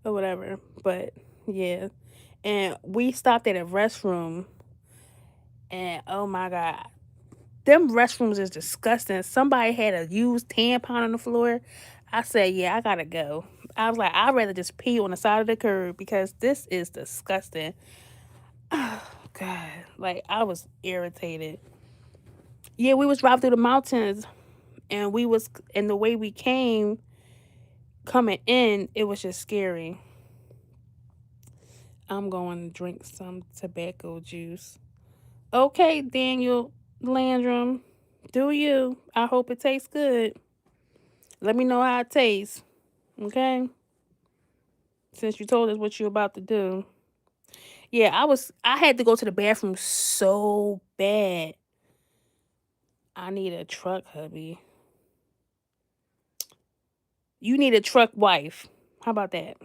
Or whatever. But yeah. And we stopped at a restroom, and oh my God. Them restrooms is disgusting. Somebody had a used tampon on the floor. I said, yeah, I gotta go. I was like, I'd rather just pee on the side of the curb because this is disgusting. Oh God. Like I was irritated. Yeah, we was driving through the mountains, and we was, and the way we came coming in, it was just scary. I'm going to drink some tobacco juice. Okay, Daniel Landrum, do you? I hope it tastes good. Let me know how it tastes. Okay? Since you told us what you're about to do. Yeah, I had to go to the bathroom so bad. I need a truck hubby. You need a truck wife. How about that?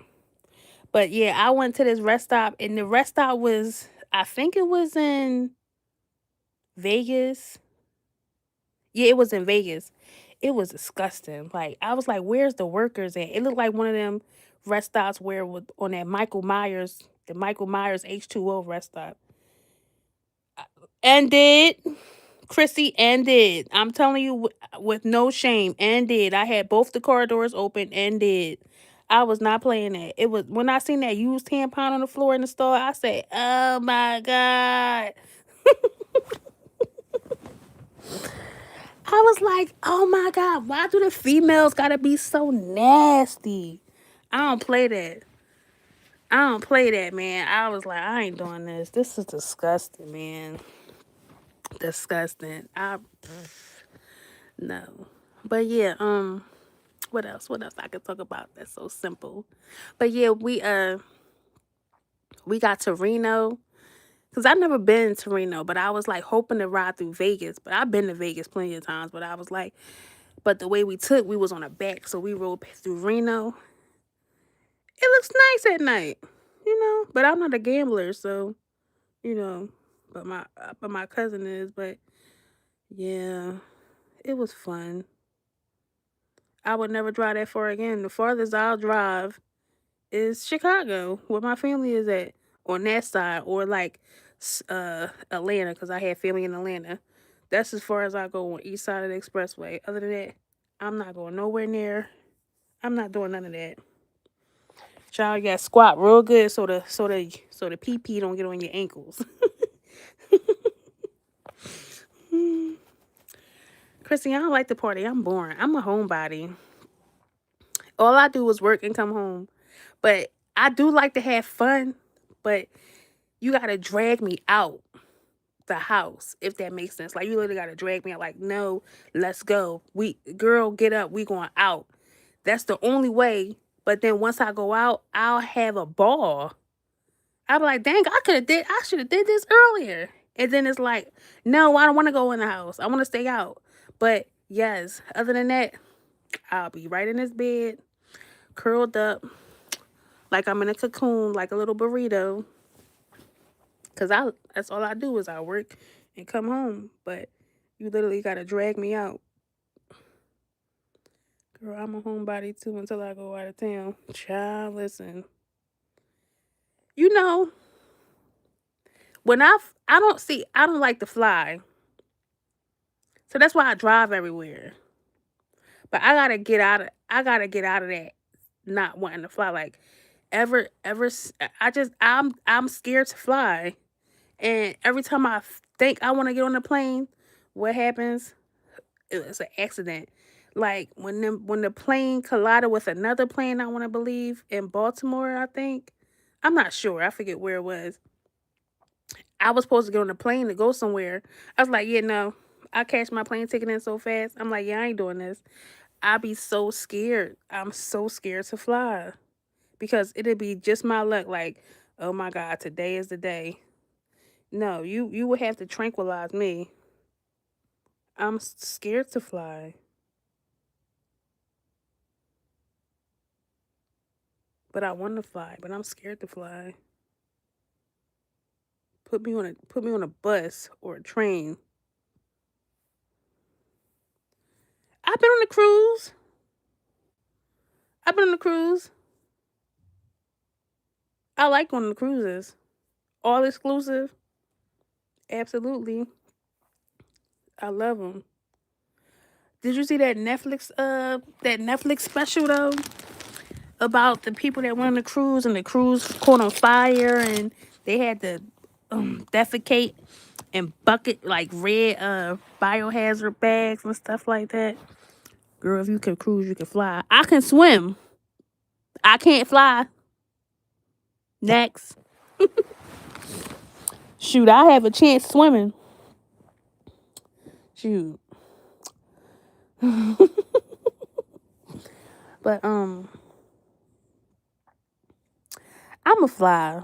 But yeah, I went to this rest stop, and the rest stop was, I think it was in Vegas. Yeah, it was in Vegas. It was disgusting. Like I was like, "Where's the workers at?" It looked like one of them rest stops where with on that Michael Myers, the Michael Myers H2O rest stop. And did Chrissy and did. I'm telling you with no shame, and did. I had both the car doors open and did. I was not playing that. It was when I seen that used tampon on the floor in the store, I said, "Oh my God." I was like, oh my God, why do the females gotta be so nasty? I don't play that. I don't play that, man. I was like, I ain't doing this. This is disgusting, man. Disgusting. No. But yeah, what else? What else I could talk about that's so simple? But yeah, we got to Reno. Cause I've never been to Reno, but I was like hoping to ride through Vegas. But I've been to Vegas plenty of times. But I was like, but the way we was on a back, so we rode through Reno. It looks nice at night, you know. But I'm not a gambler, so you know. But my cousin is. But yeah, it was fun. I would never drive that far again. The farthest I'll drive is Chicago, where my family is at, on that side, or like Atlanta, because I had family in Atlanta. That's as far as I go on east side of the expressway. Other than that, I'm not going nowhere near. I'm not doing none of that. Child, you got to squat real good so the pee pee don't get on your ankles. Chrissy, I don't like to party. I'm boring. I'm a homebody. All I do is work and come home. But I do like to have fun. But you gotta drag me out the house, if that makes sense. Like you literally gotta drag me out. Like, no, let's go. We girl, get up. We going out. That's the only way. But then once I go out, I'll have a ball. I'm like, dang, I should have did this earlier. And then it's like, no, I don't want to go in the house. I want to stay out. But yes, other than that, I'll be right in this bed, curled up, like I'm in a cocoon, like a little burrito. Cause that's all I do is I work and come home. But you literally gotta drag me out. Girl, I'm a homebody too until I go out of town. Child, listen. You know, when I don't like to fly. So that's why I drive everywhere. But I gotta get out of that not wanting to fly. Like I'm scared to fly. And every time I think I want to get on the plane, what happens? It's an accident. Like when the plane collided with another plane, I want to believe in Baltimore, I think. I'm not sure. I forget where it was. I was supposed to get on a plane to go somewhere. I was like, yeah, no. I cashed my plane ticket in so fast. I'm like, yeah, I ain't doing this. I be so scared. I'm so scared to fly because it'd be just my luck. Like, oh my God, today is the day. No, you would have to tranquilize me. I'm scared to fly, but I want to fly, but I'm scared to fly. Put me on a bus or a train. I've been on a cruise. I've been on a cruise. I like going on the cruises. All exclusive. Absolutely. I love them. Did you see that Netflix special though about the people that went on the cruise and the cruise caught on fire and they had to defecate and bucket like red biohazard bags and stuff like that. Girl, if you can cruise, you can fly. I can swim. I can't fly. Next. Shoot, I have a chance swimming. Shoot. But I'ma fly.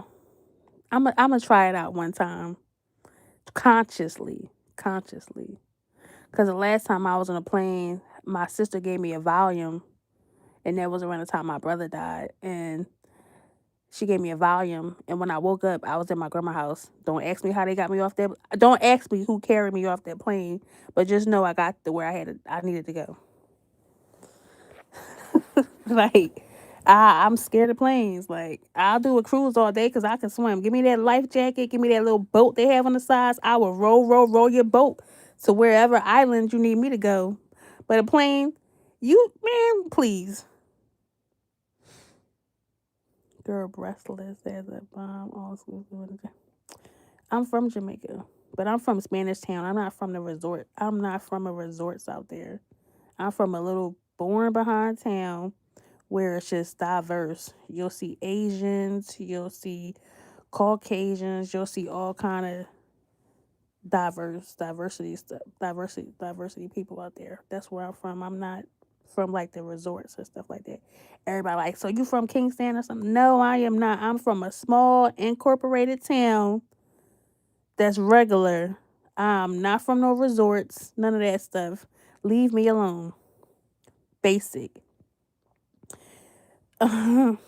I'ma try it out one time. Consciously. Consciously. Cause the last time I was on a plane, my sister gave me a volume and that was around the time my brother died. And she gave me a volume. And when I woke up, I was at my grandma's house. Don't ask me how they got me off that. Don't ask me who carried me off that plane. But just know I got to where I needed to go. Like, I'm scared of planes. Like, I'll do a cruise all day because I can swim. Give me that life jacket. Give me that little boat they have on the sides. I will roll your boat to wherever island you need me to go. But a plane, man, please. Girl, breathless as a bomb. All schools doing it. I'm from Jamaica, but I'm from Spanish Town. I'm not from the resort. I'm not from a resorts out there. I'm from a little boring behind town where it's just diverse. You'll see Asians, you'll see Caucasians, you'll see all kind of diversity people out there. That's where I'm from. I'm not from like the resorts and stuff like that. Everybody like, so you from Kingston or something? No, I am not. I'm from a small incorporated town that's regular. I'm not from no resorts, none of that stuff. Leave me alone. Basic. You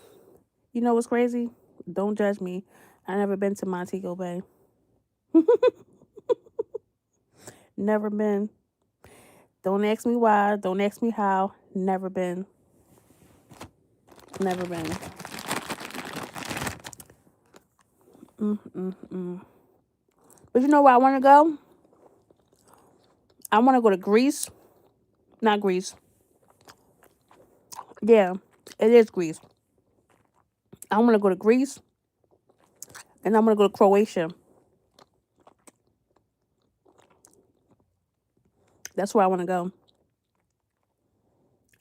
know what's crazy? Don't judge me. I never been to Montego Bay. Never been. Don't ask me why. Don't ask me how. Never been. Never been. Mm-mm-mm. But you know where I want to go? I want to go to Greece. Not Greece. Yeah, it is Greece. I want to go to Greece and I'm going to go to Croatia. That's where I want to go.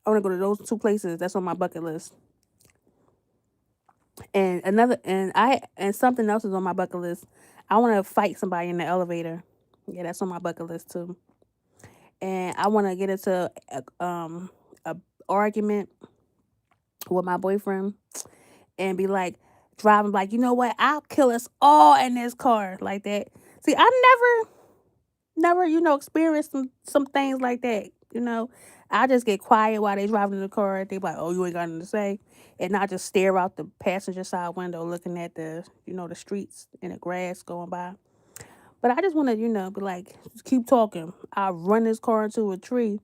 I want to go to those two places. That's on my bucket list. And something else is on my bucket list. I want to fight somebody in the elevator. Yeah, that's on my bucket list too. And I want to get into a argument with my boyfriend and be like driving like, you know what? I'll kill us all in this car like that. See, I never experienced some things like that. I just get quiet while they driving in the car. They be like, oh, you ain't got nothing to say. And I just stare out the passenger side window looking at the streets and the grass going by. But I just want to, be like, just keep talking. I'll run this car into a tree,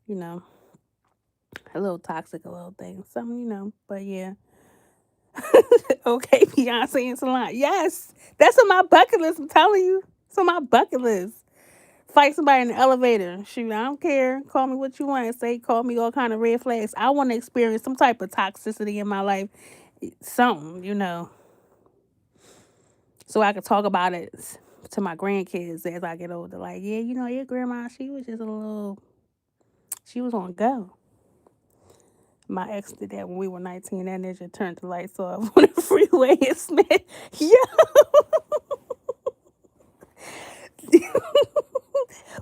you know, a little toxic, a little thing, something, But yeah. Okay, Beyonce and Salon. Yes, that's on my bucket list. I'm telling you, it's on my bucket list. Fight somebody in the elevator. Shoot, I don't care. Call me what you want to say. Call me all kind of red flags. I want to experience some type of toxicity in my life. Something, so I could talk about it to my grandkids as I get older. Like, yeah, your grandma, she was just a little She was on go. My ex did that when we were 19. That ninja turned the lights off on the freeway and smashed. Yeah.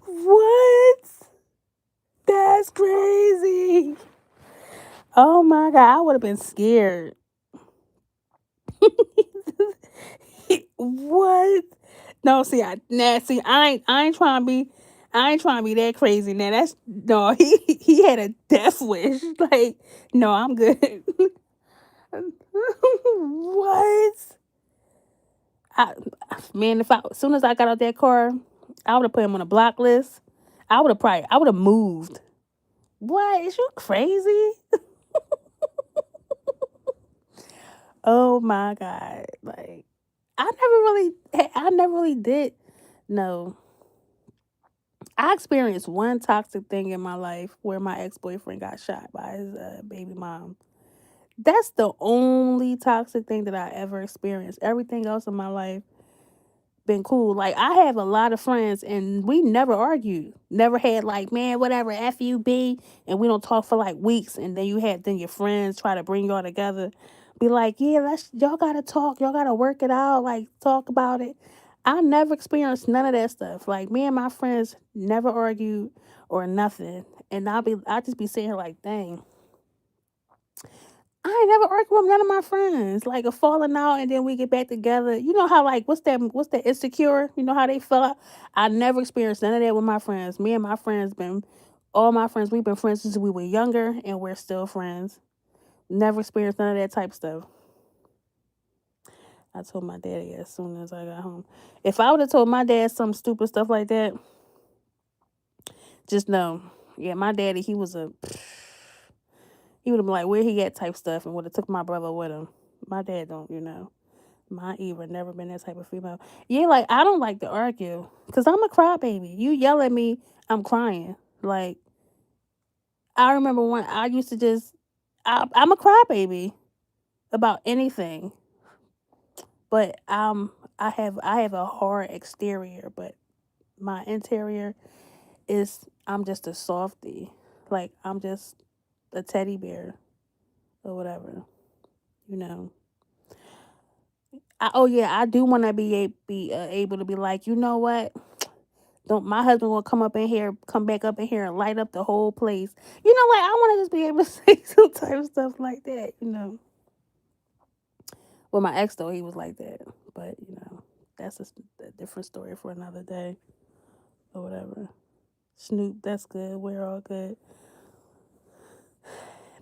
What? That's crazy. Oh my god, I would have been scared. What? No, see, I ain't trying to be, I ain't trying to be that crazy. Now that's no, he had a death wish. Like, no, I'm good. What? I, man, if I as soon as I got out that car, I would have put him on a block list. I would have moved. What? Is you crazy? Oh my god! Like, I never really did. No, I experienced one toxic thing in my life where my ex boyfriend got shot by his baby mom. That's the only toxic thing that I ever experienced. Everything else in my life been cool. Like I have a lot of friends and we never argued. Never had like, man, whatever, FUB, and we don't talk for like weeks and then your friends try to bring y'all together. Be like, yeah, let's y'all gotta talk, y'all gotta work it out, like talk about it. I never experienced none of that stuff. Like me and my friends never argued or nothing. And I just be sitting here like, dang, I ain't never argued with none of my friends. Like a falling out and then we get back together. You know how like what's that insecure? You know how they fell out? I never experienced none of that with my friends. Me and my friends been all my friends, we've been friends since we were younger and we're still friends. Never experienced none of that type stuff. I told my daddy as soon as I got home. If I would have told my dad some stupid stuff like that, just know. Yeah, my daddy, he would have been like, where he at type stuff and would have took my brother with him. My dad don't, you know. My Eva never been that type of female. Yeah, like I don't like to argue because I'm a crybaby. You yell at me, I'm crying. Like I remember when I used to I'm a crybaby about anything, but I have a hard exterior, but my interior is I'm just a softie. Like I'm just a teddy bear or whatever, you know. Oh yeah, I do want to able to be like, you know what? Don't my husband will come back up in here and light up the whole place. You know, like I want to just be able to say some type of stuff like that. You know, well, my ex though he was like that, but you know, that's a different story for another day or whatever. Snoop, that's good. We're all good.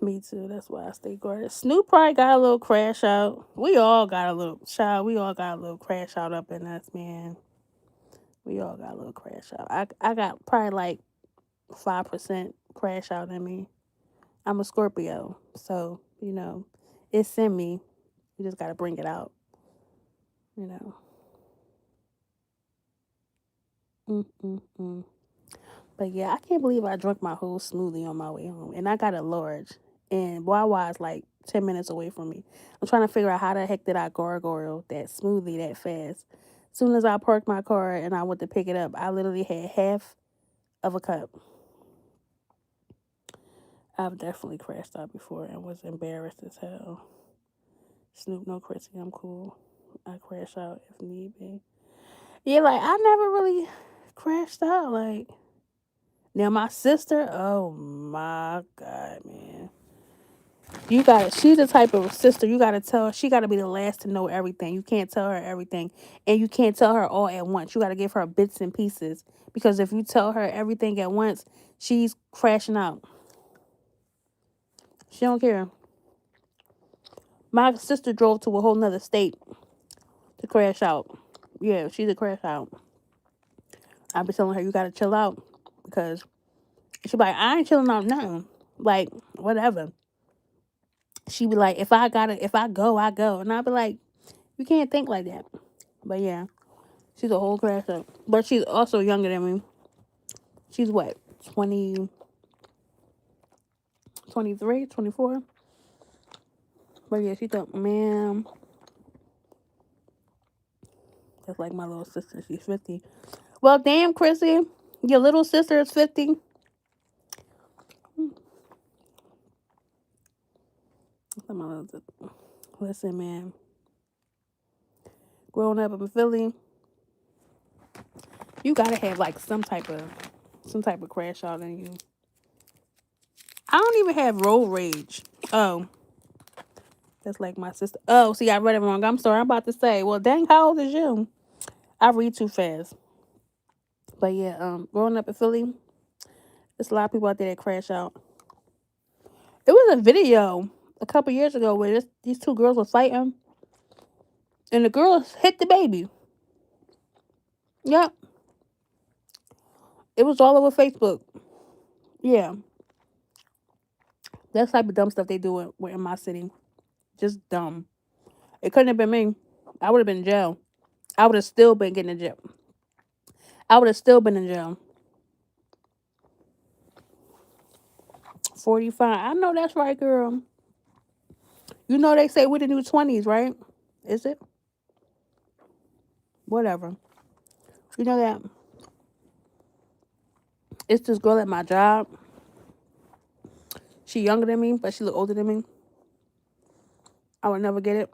Me too. That's why I stay guarded. Snoop probably got a little crash out. We all got a little child. We all got a little crash out up in us, man. We all got a little crash out. I got probably like 5% crash out in me. I'm a Scorpio, so you know, it's in me. You just gotta bring it out, you know. Mm-mm-mm. But yeah, I can't believe I drank my whole smoothie on my way home, and I got a large. And Wawa is like 10 minutes away from me. I'm trying to figure out how the heck did I gargoyle that smoothie that fast. As soon as I parked my car and I went to pick it up, I literally had half of a cup. I've definitely crashed out before and was embarrassed as hell. Snoop, no Chrissy, I'm cool. I crash out if need be. Yeah, like I never really crashed out. Like now, my sister. Oh my god, man! You got to She's the type of sister you got to tell her. She got to be the last to know everything. You can't tell her everything, and you can't tell her all at once. You got to give her bits and pieces because if you tell her everything at once, she's crashing out. She don't care. My sister drove to a whole nother state to crash out. Yeah, she's a crash out. I be telling her you gotta chill out because she be like, I ain't chilling out nothing. Like, whatever. She be like, if I go, I go. And I be like, you can't think like that. But yeah, she's a whole crash up. But she's also younger than me. She's what, 20, 23, 24. But yeah, she thought, man, that's like my little sister. She's 50. Well, damn, Chrissy, your little sister is 50. Listen, man. Growing up in Philly, you gotta have like some type of crash out in you. I don't even have road rage. Oh, that's like my sister. Oh, see, I read it wrong. I'm sorry. I'm about to say, well, dang, how old is you? I read too fast. But yeah, growing up in Philly, there's a lot of people out there that crash out. There was a video a couple years ago where these two girls were fighting, and the girls hit the baby. Yep, it was all over Facebook. Yeah, that's the type of dumb stuff they do in my city. Just dumb. It couldn't have been me. I would have been in jail. I would have still been getting in jail. I would have still been in jail. 45. I know that's right, girl. You know they say we're the new 20s, right? Is it? Whatever. You know that it's this girl at my job. She younger than me, but she look older than me. I would never get it.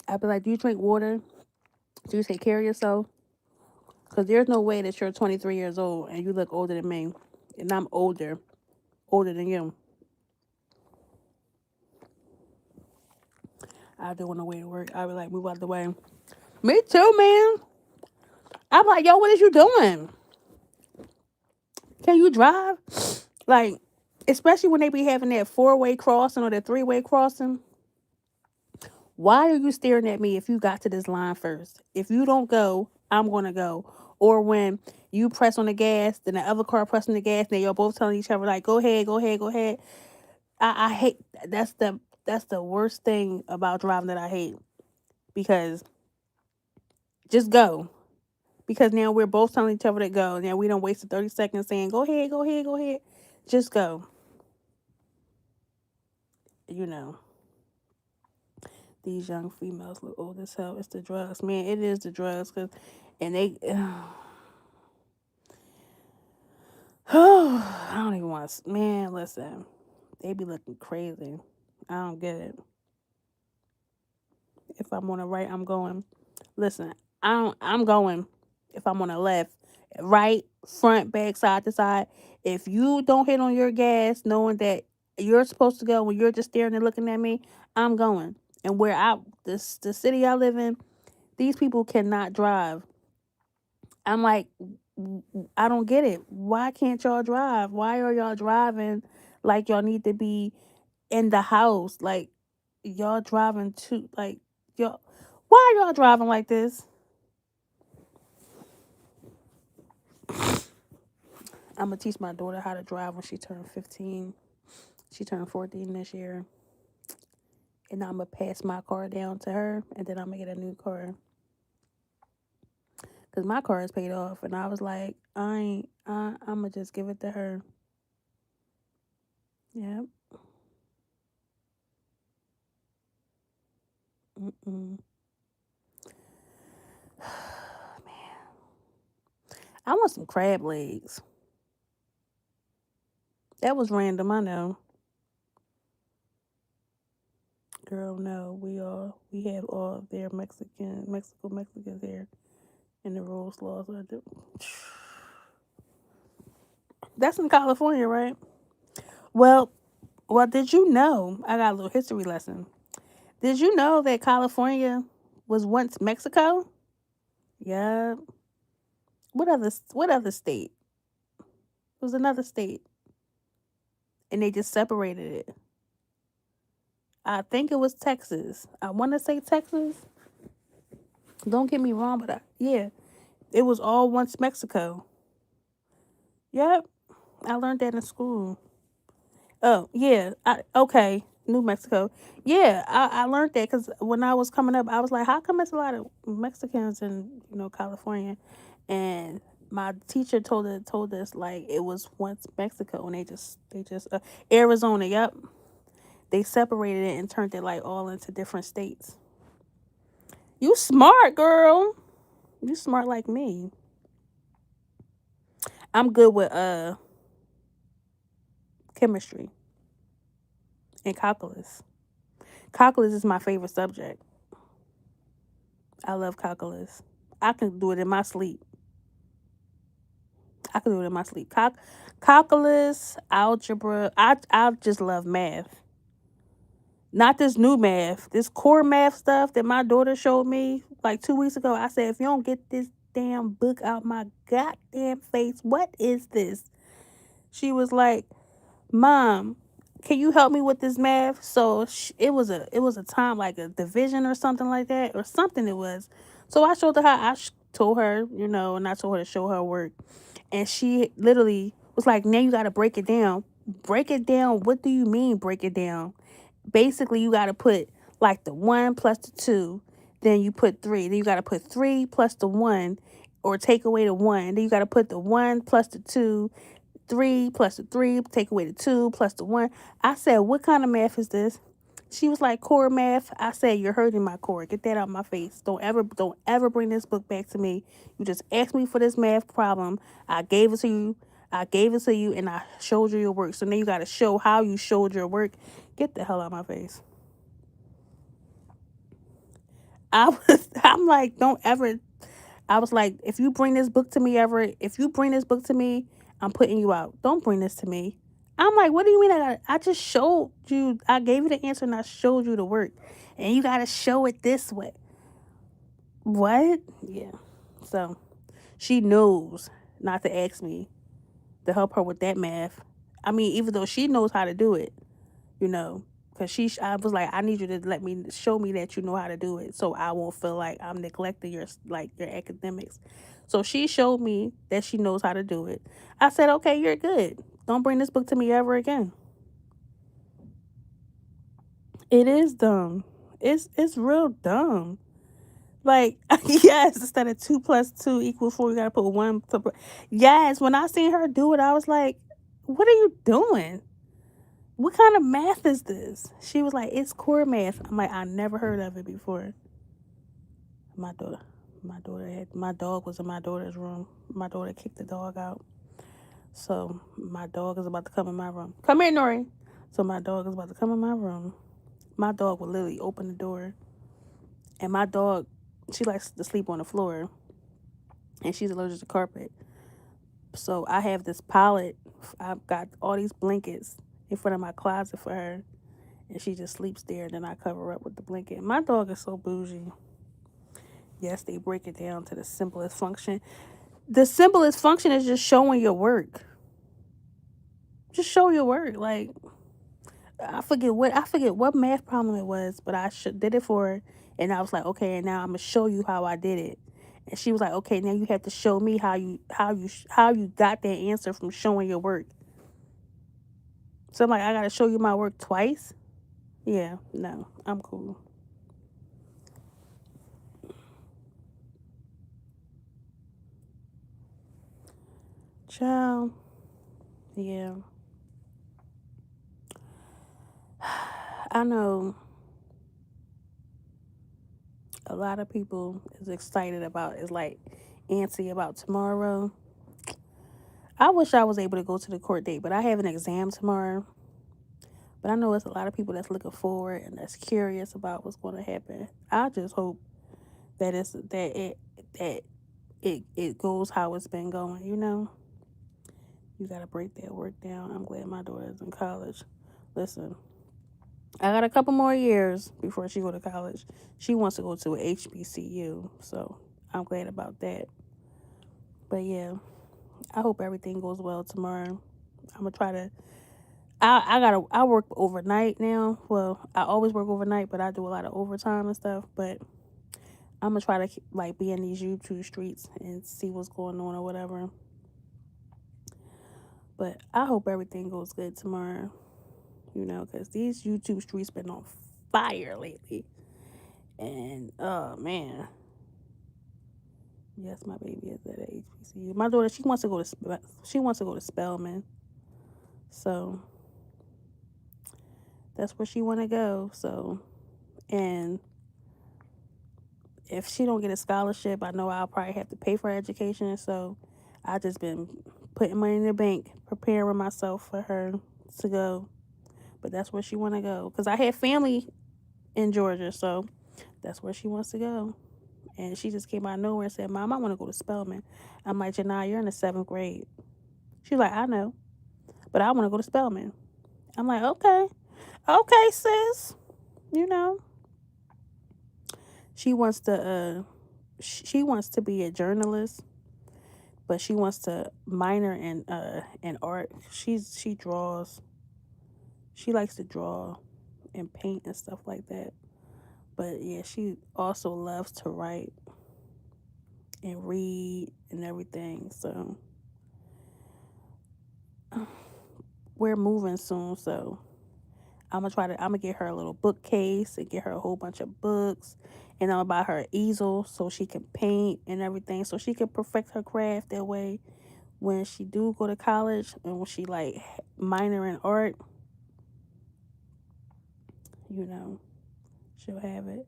I'd be like, do you drink water? Do you take care of yourself? Because there's no way that you're 23 years old and you look older than me. And I'm older than you. I do on the way to work. I'd be like, move out the way. Me too, man. I'm like, yo, what is you doing? Can you drive? Like, especially when they be having that 4-way crossing or that 3-way crossing. Why are you staring at me if you got to this line first? If you don't go, I'm gonna go. Or when you press on the gas, then the other car pressing the gas, and you're both telling each other like, "Go ahead, go ahead, go ahead." I hate that's the worst thing about driving that I hate because just go. Because now we're both telling each other to go. Now we don't waste 30 seconds saying, "Go ahead, go ahead, go ahead." Just go. You know, these young females look old as hell. It's the drugs, man. It is the drugs, and they. I don't even want to. Man, listen. They be looking crazy. I don't get it. If I'm on the right, I'm going. Listen, I'm going. If I'm on the left, right, front, back, side to side. If you don't hit on your gas, knowing that you're supposed to go when you're just staring and looking at me, I'm going. And where the city I live in, these people cannot drive. I'm like, I don't get it. Why can't y'all drive? Why are y'all driving like y'all need to be in the house? Like y'all driving to like y'all. Why are y'all driving like this? I'm gonna teach my daughter how to drive when she turned 15. She turned 14 this year, and I'm gonna pass my car down to her, and then I'm gonna get a new car because my car is paid off. And I was like, I ain't. I'm gonna just give it to her. Yeah. Mm-mm. I want some crab legs. That was random, I know. Girl, no, we have all their Mexicans here, and the rules laws are That's in California, right? Well, did you know? I got a little history lesson. Did you know that California was once Mexico? Yeah. What other state? It was another state, and they just separated it. I think it was Texas. I want to say Texas. Don't get me wrong, but yeah, it was all once Mexico. Yep, I learned that in school. Oh yeah, okay, New Mexico. Yeah, I learned that because when I was coming up, I was like, how come it's a lot of Mexicans in California? And my teacher told us like it was once Mexico, and they just Arizona. Yep, they separated it and turned it like all into different states. You smart girl. You smart like me. I'm good with chemistry. and calculus. Calculus is my favorite subject. I love calculus. I can do it in my sleep. I can do it in my sleep. Calculus, algebra. I just love math. Not this new math. This core math stuff that my daughter showed me like 2 weeks ago. I said, if you don't get this damn book out my goddamn face, what is this? She was like, Mom, can you help me with this math? So it was a time like a division or something like that or something it was. So I showed her how told her, and I told her to show her work. And she literally was like, now you got to break it down. Break it down. What do you mean break it down? Basically, you got to put like the 1 plus the 2. Then you put 3. Then you got to put 3 plus the 1 or take away the 1. Then you got to put the 1 plus the 2, 3 plus the 3, take away the 2 plus the 1. I said, what kind of math is this? She was like, core math. I said, you're hurting my core. Get that out of my face. Don't ever bring this book back to me. You just asked me for this math problem. I gave it to you. And I showed you your work. So now you got to show how you showed your work. Get the hell out of my face. I'm like, don't ever. I was like, if you bring this book to me, I'm putting you out. Don't bring this to me. I'm like, what do you mean? I just showed you. I gave you the answer and I showed you the work, and you got to show it this way. What? Yeah. So she knows not to ask me to help her with that math. I mean, even though she knows how to do it, because I was like, I need you to show me that you know how to do it, so I won't feel like I'm neglecting your academics. So she showed me that she knows how to do it. I said, okay, you're good. Don't bring this book to me ever again. It is dumb. It's real dumb. Like, yes, instead of 2 plus 2 equals 4, you gotta put 1. Yes, when I seen her do it, I was like, what are you doing? What kind of math is this? She was like, it's core math. I'm like, I never heard of it before. My daughter, my dog was in my daughter's room. My daughter kicked the dog out. So my dog is about to come in my room. Come here, Nori. So my dog is about to come in my room. My dog will literally open the door. And my dog, she likes to sleep on the floor. And she's allergic to carpet. So I have this pallet. I've got all these blankets in front of my closet for her. And she just sleeps there. Then I cover her up with the blanket. My dog is so bougie. Yes, they break it down to the simplest function. The simplest function is just showing your work. Just show your work. Like, I forget what math problem it was, but I did it for her, and I was like, okay, and now I'm gonna show you how I did it. And she was like, okay, now you have to show me how you got that answer from showing your work. So I'm like, I gotta show you my work twice. Yeah, no, I'm cool. Ciao. Yeah, I know a lot of people is like antsy about tomorrow. I wish I was able to go to the court date, but I have an exam tomorrow. But I know it's a lot of people that's looking forward and that's curious about what's going to happen. I just hope that it goes how it's been going. You gotta break that work down. I'm glad my daughter's in college. Listen, I got a couple more years before she go to college. She wants to go to a HBCU, so I'm glad about that. But yeah, I hope everything goes well tomorrow. I'm gonna try to. I work overnight now. Well, I always work overnight, but I do a lot of overtime and stuff. But I'm gonna try to like be in these YouTube streets and see what's going on or whatever. But I hope everything goes good tomorrow. Because these YouTube streets been on fire lately. And oh man, yes, my baby is at HBCU. My daughter, she wants to go to Spelman, so that's where she want to go. So, and if she don't get a scholarship, I know I'll probably have to pay for her education. So, I just been putting money in the bank, preparing myself for her to go. But that's where she want to go. Because I had family in Georgia, so that's where she wants to go. And she just came out of nowhere and said, Mom, I want to go to Spelman. I'm like, Janai, you're in the 7th grade. She's like, I know, but I want to go to Spelman. I'm like, okay. Okay, sis. You know, she wants to she wants to be a journalist, but she wants to minor in art. She draws. She likes to draw and paint and stuff like that. But yeah, she also loves to write and read and everything. So we're moving soon, so I'm gonna get her a little bookcase and get her a whole bunch of books, and I'm gonna buy her an easel so she can paint and everything, so she can perfect her craft. That way, when she do go to college and when she like minor in art, you know, she'll have it.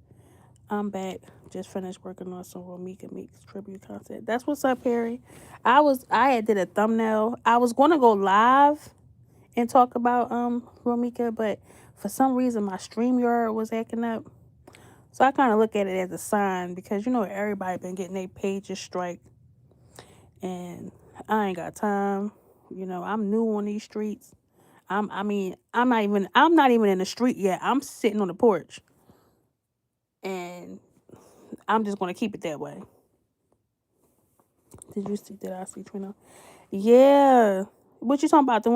I'm back. Just finished working on some Romika Meeks tribute content. That's what's up, Harry. I had did a thumbnail. I was gonna go live and talk about Romika, but for some reason my StreamYard was acting up. So I kind of look at it as a sign because you know everybody been getting their pages strike, and I ain't got time. You know, I'm new on these streets. I'm not even in the street yet. I'm sitting on the porch, and I'm just gonna keep it that way. Did I see Trina? Yeah. What you talking about? The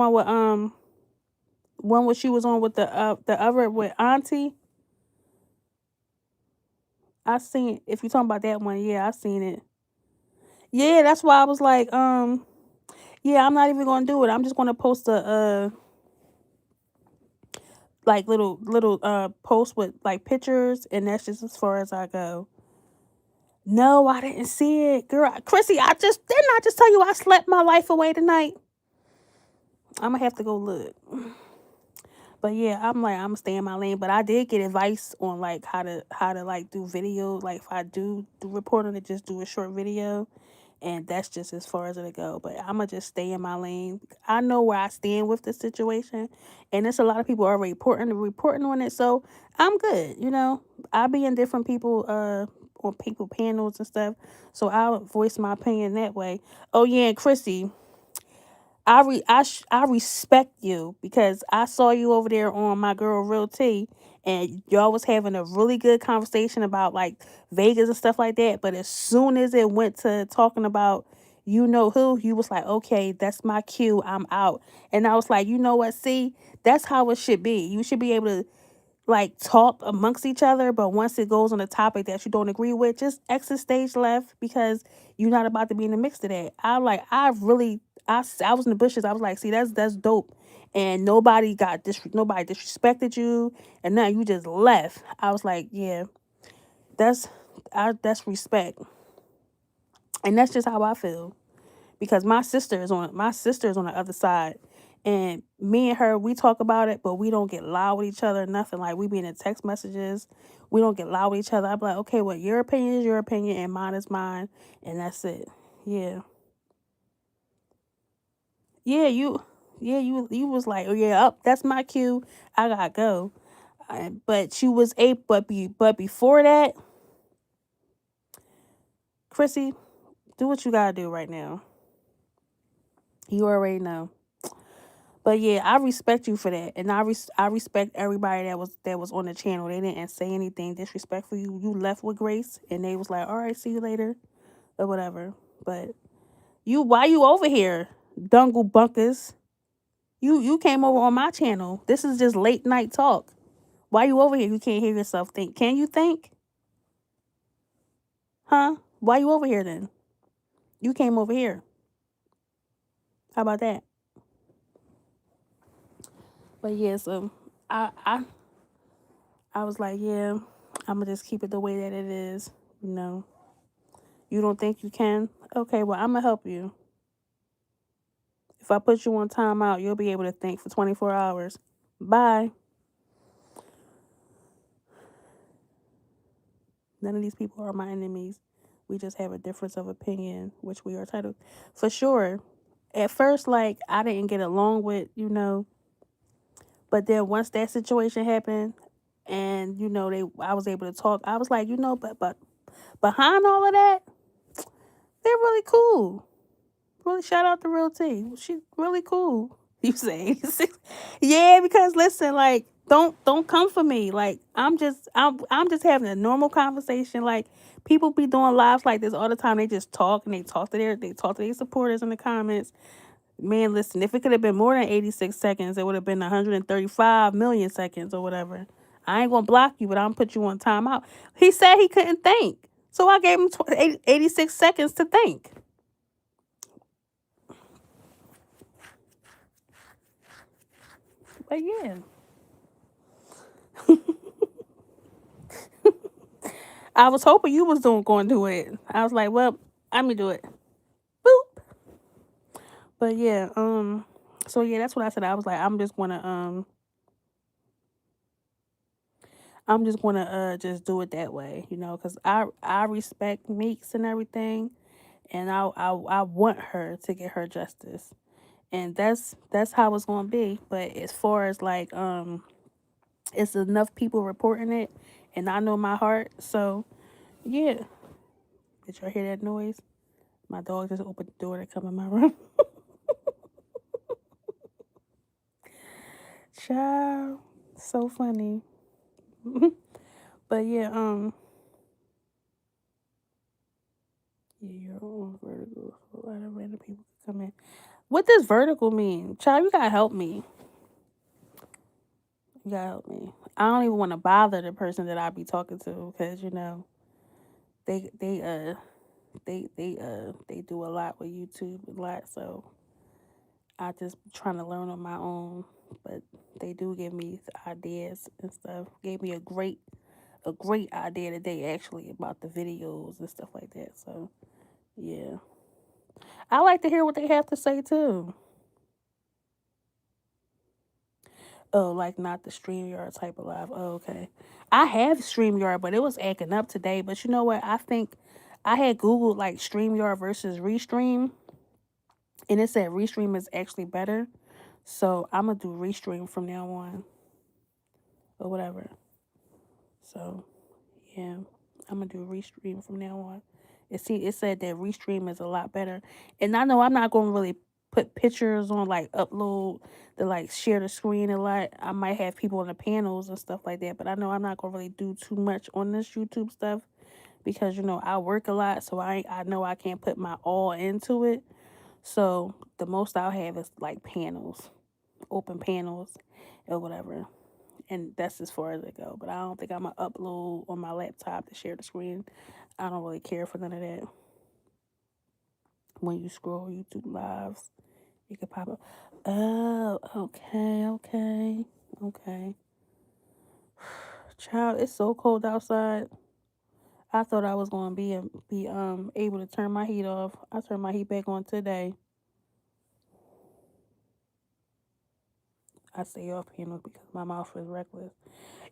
one where she was on with the other with Auntie. I seen, if you talking about that one, yeah, I seen it. Yeah, that's why I was like, yeah, I'm not even gonna do it. I'm just gonna post a like little post with like pictures, and that's just as far as I go. No, I didn't see it, girl. Chrissy, I just tell you I slept my life away tonight. I'm gonna have to go look. But yeah, I'm gonna stay in my lane. But I did get advice on like how to like do video. Like if I do report on it, just do a short video, and that's just as far as it'll go. But I'm gonna just stay in my lane. I know where I stand with the situation, and there's a lot of people already reporting on it, so I'm good. You know, I be in different people on people panels and stuff, so I'll voice my opinion that way. Oh yeah, and Chrissy, I respect you because I saw you over there on my girl Real T, and y'all was having a really good conversation about like Vegas and stuff like that. But as soon as it went to talking about you know who, you was like, okay, that's my cue. I'm out. And I was like, you know what? See, that's how it should be. You should be able to like talk amongst each other, but once it goes on a topic that you don't agree with, just exit stage left because you're not about to be in the mix of that. I was in the bushes. I was like, see, that's dope, and nobody disrespected you, and now you just left. I was like, yeah, that's that's respect, and that's just how I feel because my sister is on the other side, and me and her we talk about it, but we don't get loud with each other. Nothing like we be in the text messages. We don't get loud with each other. I'm like, okay, well, your opinion is your opinion, and mine is mine, and that's it. Yeah, yeah, you was like, oh yeah, up, that's my cue. I gotta go. But you was a but before that, Chrissy, do what you gotta do right now. You already know. But yeah, I respect you for that, and I respect everybody that was on the channel. They didn't say anything disrespectful. You left with grace, and they was like, "All right, see you later," or whatever. But why you over here, Dungle Bunkers? You came over on my channel. This is just late night talk. Why you over here? You can't hear yourself think. Can you think? Huh? Why you over here then? You came over here. How about that? But yeah, so I I I was like, yeah, I'm gonna just keep it the way that it is. You know, you don't think you can? Okay, well, I'm gonna help you. If I put you on timeout, you'll be able to think for 24 hours. Bye. None of these people are my enemies. We just have a difference of opinion, which we are entitled for sure. At first, like I didn't get along with, But then once that situation happened, and I was able to talk. I was like, but behind all of that, they're really cool. Really, shout out to Real T. She's really cool. You say 86? Yeah, because listen, like, don't come for me. Like, I'm just having a normal conversation. Like, people be doing lives like this all the time. They just talk and they talk to their supporters in the comments. Man, listen, if it could have been more than 86 seconds, it would have been 135 million seconds or whatever. I ain't gonna block you, but I'm gonna put you on timeout. He said he couldn't think, so I gave him 86 seconds to think. But yeah. I was hoping you was going to do it. I was like, well, let me do it. Boop. But yeah, so yeah, that's what I said. I was like, I'm just gonna just do it that way, because I respect Meeks and everything, and I want her to get her justice, and that's how it's gonna be. But as far as like it's enough people reporting it, and I know my heart, so yeah. Did y'all hear that noise? My dog just opened the door to come in my room. Child, so funny. But yeah, yeah, you're on vertical. So a lot of random people can come in. What does vertical mean? Child, you gotta help me. You gotta help me. I don't even want to bother the person that I be talking to because they they uh they do a lot with YouTube a lot, so I just trying to learn on my own. But they do give me ideas and stuff. Gave me a great idea today actually about the videos and stuff like that. So yeah, I like to hear what they have to say too. Oh, like not the StreamYard type of live. Oh, okay. I have StreamYard, but it was acting up today. But you know what? I think I had Googled like StreamYard versus Restream, and it said Restream is actually better. So I'm gonna do Restream from now on or whatever. So yeah, I'm gonna do Restream from now on. It said that Restream is a lot better, and I know I'm not gonna really put pictures on like upload to like share the screen a lot. I might have people on the panels and stuff like that, but I know I'm not gonna really do too much on this YouTube stuff because I work a lot, so I know I can't put my all into it. So the most I'll have is like panels, open panels, or whatever, and that's as far as it go. But I don't think I'm gonna upload on my laptop to share the screen. I don't really care for none of that. When you scroll YouTube lives, you can pop up. Oh, okay, okay, okay. Child, it's so cold outside. I thought I was gonna be able to turn my heat off. I turned my heat back on today. I stay off panels because my mouth is reckless.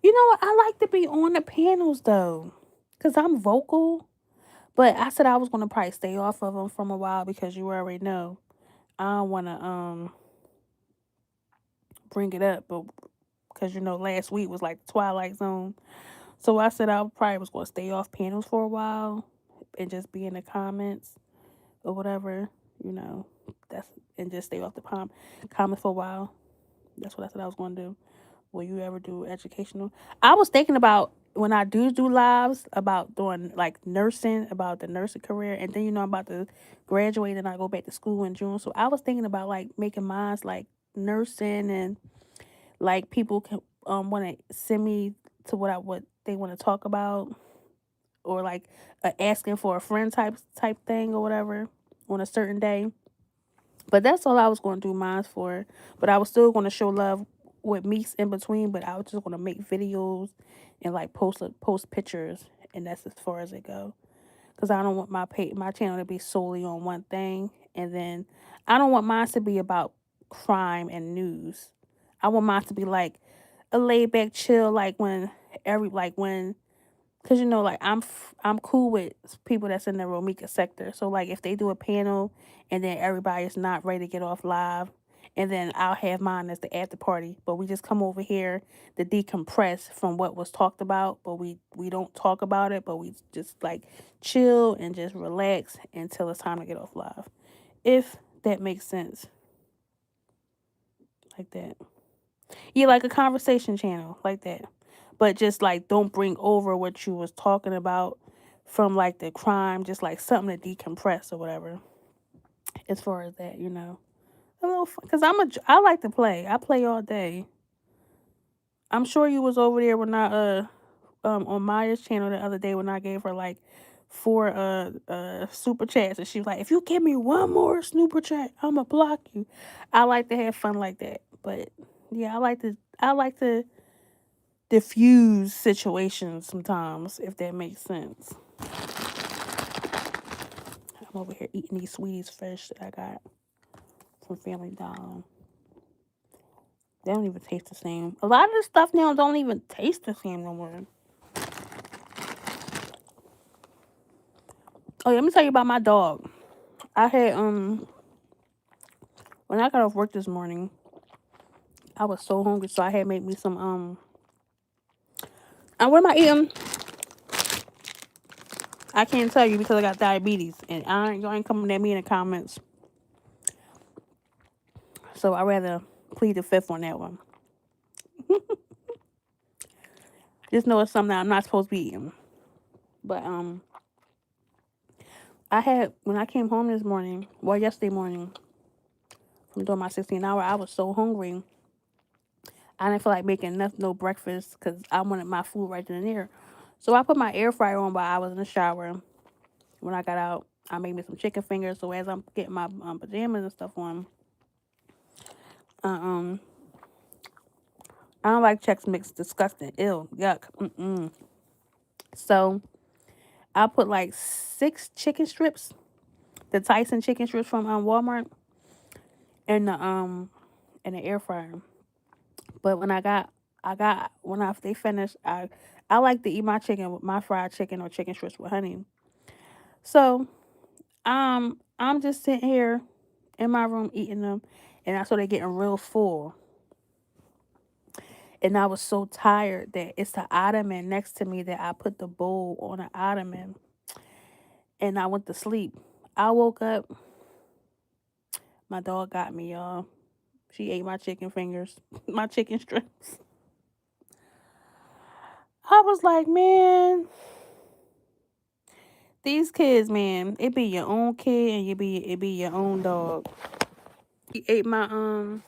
You know what? I like to be on the panels though, cause I'm vocal. But I said I was gonna probably stay off of them from a while because you already know I don't wanna bring it up, but because last week was like the Twilight Zone, so I said I probably was gonna stay off panels for a while and just be in the comments or whatever, you know. That's and just stay off the comments for a while. That's what I said I was gonna do. Will you ever do educational? I was thinking about when I do lives about doing like nursing, about the nursing career, and then I'm about to graduate and I go back to school in June. So I was thinking about like making mine like nursing and like people can want to send me to what they want to talk about or like asking for a friend type thing or whatever on a certain day. But that's all I was going to do mine for. But I was still going to show love with meets in between. But I was just going to make videos and like post pictures, and that's as far as it go. Because I don't want my channel to be solely on one thing, and then I don't want mine to be about crime and news. I want mine to be like a laid back chill, like when because like I'm cool with people that's in the Romika sector. So like if they do a panel and then everybody's not ready to get off live, and then I'll have mine as the after party. But we just come over here to decompress from what was talked about, but we don't talk about it, but we just like chill and just relax until it's time to get off live. If that makes sense, like that. Yeah, like a conversation channel, like that. But just like don't bring over what you was talking about from like the crime, just like something to decompress or whatever. As far as that, a little fun. Cause I like to play. I play all day. I'm sure you was over there when I on Maya's channel the other day when I gave her like four super chats, and she was like, if you give me one more super chat, I'ma block you. I like to have fun like that. But yeah, I like to diffuse situations sometimes, if that makes sense. I'm over here eating these Sweeties fish that I got from Family Dollar. They don't even taste the same. A lot of the stuff now don't even taste the same no more. Oh, yeah, let me tell you about my dog. I had when I got off work this morning, I was so hungry, so I had made me some and what am I eating? I can't tell you because I got diabetes, and y'all ain't coming at me in the comments. So I rather plead the fifth on that one. Just know it's something I'm not supposed to be eating. But I had when I came home this morning, well yesterday morning, from doing my 16-hour, I was so hungry. I didn't feel like making no breakfast because I wanted my food right then and there. So I put my air fryer on while I was in the shower. When I got out, I made me some chicken fingers. So as I'm getting my pajamas and stuff on, uh, I don't like Chex Mix. Disgusting. Ew. Yuck. Mm-mm. So I put like 6 chicken strips, the Tyson chicken strips from Walmart, in the air fryer. But when they finished, I like to eat my chicken with my fried chicken or chicken strips with honey. So I'm just sitting here in my room eating them, and I started getting real full. And I was so tired that it's the ottoman next to me that I put the bowl on the ottoman, and I went to sleep. I woke up, my dog got me, y'all. She ate my chicken fingers, my chicken strips. I was like, man, these kids, man, it be your own kid and it be your own dog. She ate my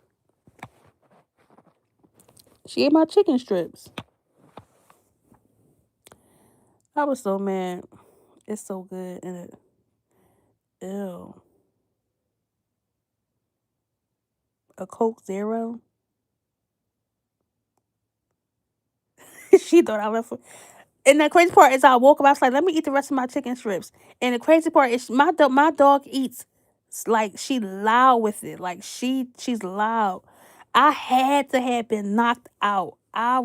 she ate my chicken strips. I was so mad. It's so good and it ew. A Coke Zero. She thought I left. And the crazy part is, I woke up. I was like, "Let me eat the rest of my chicken strips." And the crazy part is, my dog eats like she loud with it. Like she's loud. I had to have been knocked out. My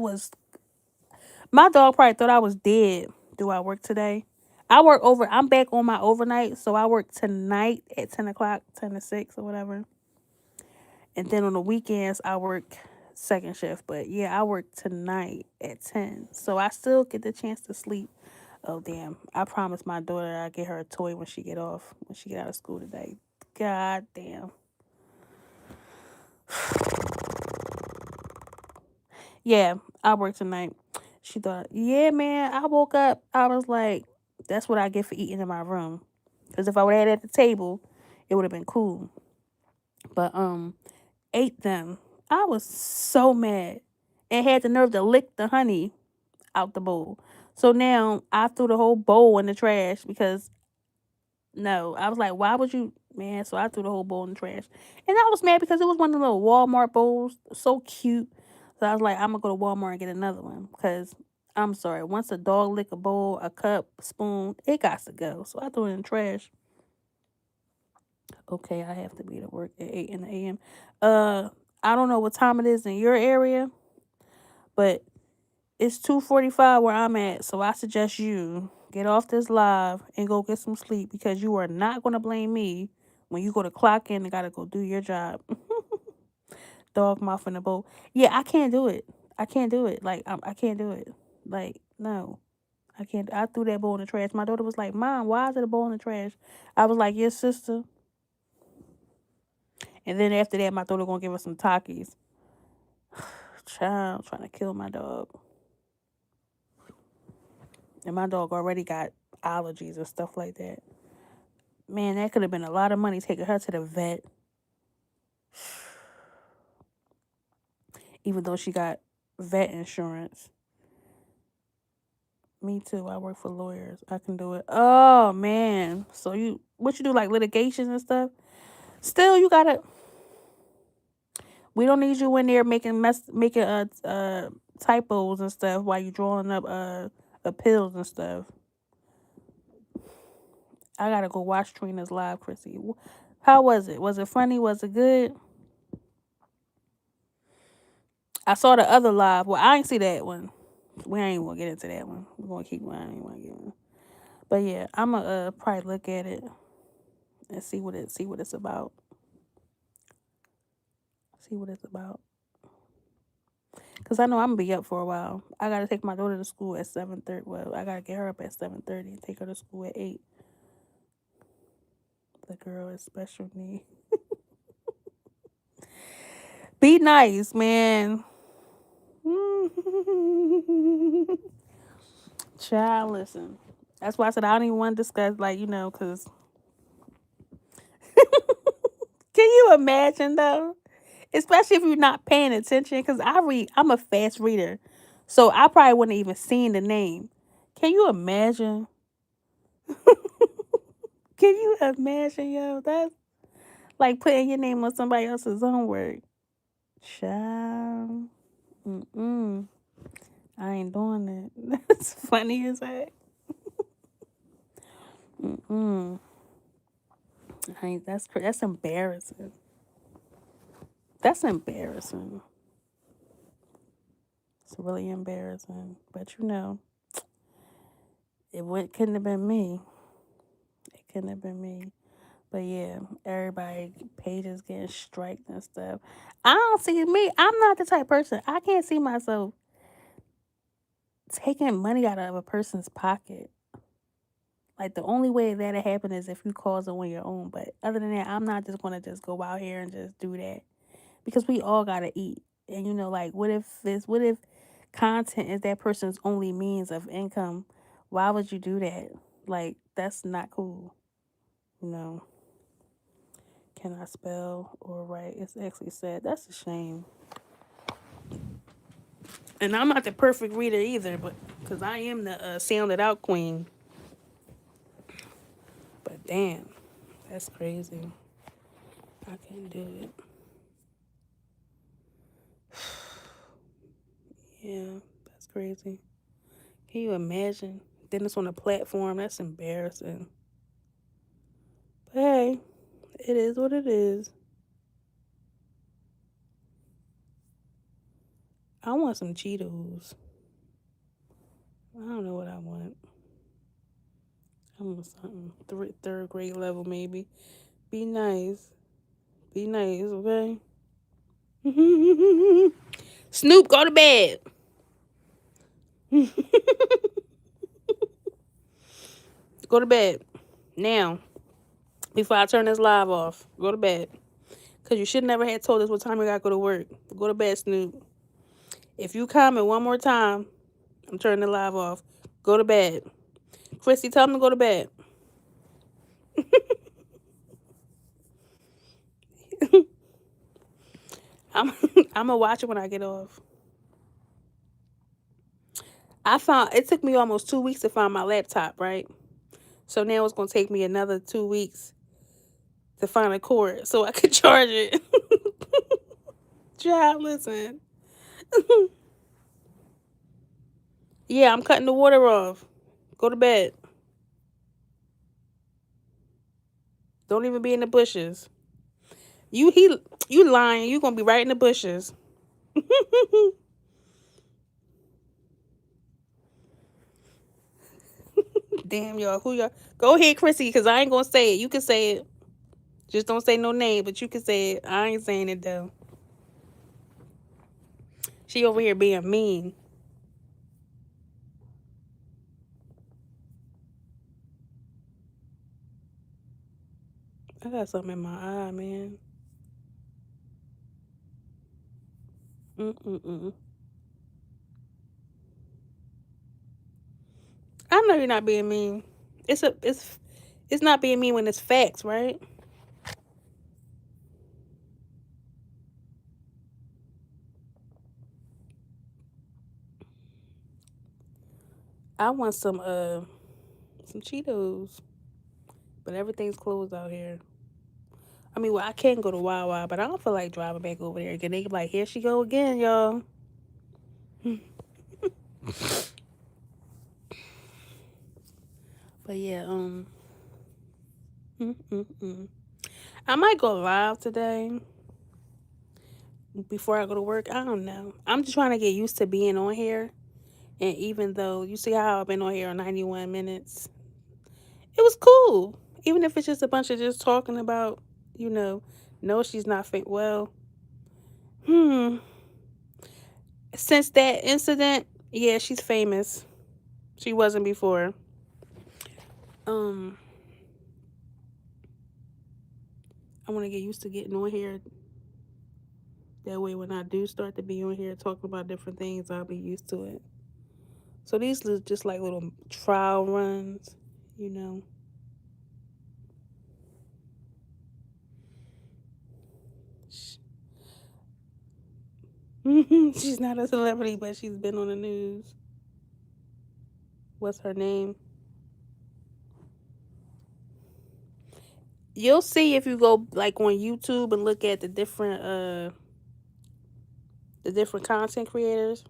dog probably thought I was dead. Do I work today? I'm back on my overnight, so I work tonight at 10 o'clock, 10 to 6 or whatever. And then on the weekends, I work second shift. But yeah, I work tonight at 10. So I still get the chance to sleep. Oh, damn. I promised my daughter I'd get her a toy when she get out of school today. God damn. Yeah, I work tonight. She thought, yeah, man, I woke up. I was like, that's what I get for eating in my room. Because if I would have had it at the table, it would have been cool. But ate them. I was so mad and had the nerve to lick the honey out the bowl. So now I threw the whole bowl in the trash because no, I was like, why would you, man? So I threw the whole bowl in the trash, and I was mad because it was one of the little Walmart bowls, so cute. So I was like, I'm gonna go to Walmart and get another one because I'm sorry. Once a dog lick a bowl, a cup, spoon, it got to go. So I threw it in the trash. Okay, I have to be to work at 8 in the a.m. I don't know what time it is in your area, but it's 2:45 where I'm at. So I suggest you get off this live and go get some sleep because you are not gonna blame me when you go to clock in and gotta go do your job. dog mouth in the bowl. Yeah, I can't do it. I can't do it. Like I can't do it. Like no, I can't. I threw that bowl in the trash. My daughter was like, "Mom, why is it a bowl in the trash?" I was like, "Yes, sister." And then after that, my daughter gonna give us some Takis. Child, trying to kill my dog. And my dog already got allergies and stuff like that. Man, that could have been a lot of money taking her to the vet. Even though she got vet insurance. Me too. I work for lawyers. I can do it. Oh man. So what you do, like litigations and stuff? Still you gotta we don't need you in there making typos and stuff while you drawing up appeals and stuff. I gotta go watch Trina's live, Chrissy. How was it? Was it funny? Was it good? I saw the other live. Well, I ain't see that one. We ain't gonna get into that one. We're gonna keep going. I ain't wanna get in. But yeah, I'ma probably look at it and see what it's about. See what it's about. Cause I know I'm gonna be up for a while. I gotta take my daughter to school at 7:30. Well, I gotta get her up at 7:30 and take her to school at 8. The girl is special needs. Be nice, man. Child, listen. That's why I said I don't even want to discuss, like, because can you imagine though? Especially if you're not paying attention, because I'm a fast reader. So I probably wouldn't even seen the name. Can you imagine? Can you imagine, yo? That's like putting your name on somebody else's homework. Child. Mm-mm. I ain't doing it. That's funny as heck. Mm-mm. That's embarrassing. That's embarrassing. It's really embarrassing. But couldn't have been me. It couldn't have been me. But yeah, everybody pages getting striked and stuff. I don't see me. I'm not the type of person. I can't see myself taking money out of a person's pocket. Like the only way that'll happen is if you cause it on your own. But other than that, I'm not just gonna just go out here and just do that. Because we all gotta eat. And like what if content is that person's only means of income? Why would you do that? Like that's not cool. Can I spell or write? It's actually said. That's a shame. And I'm not the perfect reader either, but because I am the sounded out queen. But damn, that's crazy. I can't do it. Yeah, that's crazy. Can you imagine? Then it's on a platform. That's embarrassing. But hey, it is what it is. I want some Cheetos. I don't know what I want. I want something. Third grade level, maybe. Be nice. Be nice, okay? Snoop, go to bed. Go to bed. Now. Before I turn this live off. Go to bed. Because you should never have told us what time you got to go to work. Go to bed, Snoop. If you comment one more time, I'm turning the live off. Go to bed. Chrissy, tell him to go to bed. I'm gonna watch it when I get off. It took me almost 2 weeks to find my laptop, right? So now it's gonna take me another 2 weeks to find a cord so I could charge it. Child, listen. Yeah, I'm cutting the water off. Go to bed. Don't even be in the bushes. You lying. You gonna be right in the bushes. Damn, y'all. Who y'all? Go ahead, Chrissy, because I ain't gonna say it. You can say it. Just don't say no name, but you can say it. I ain't saying it though. She over here being mean. I got something in my eye, man. Mm-mm-mm. I know you're not being mean. It's not being mean when it's facts, right? I want some Cheetos, but everything's closed out here. I mean, well, I can go to Wawa, but I don't feel like driving back over there again. They be like, here she go again, y'all. But yeah, mm-mm-mm. I might go live today before I go to work. I don't know. I'm just trying to get used to being on here. And even though you see how I've been on here on 91 minutes, it was cool. Even if it's just a bunch of just talking about, you know, no, she's not well. Hmm. Since that incident, yeah, she's famous. She wasn't before. Um, I want to get used to getting on here. That way, when I do start to be on here talking about different things, I'll be used to it. So these are just like little trial runs, you know. She's not a celebrity, but she's been on the news. What's her name? You'll see if you go like on YouTube and look at the different content creators.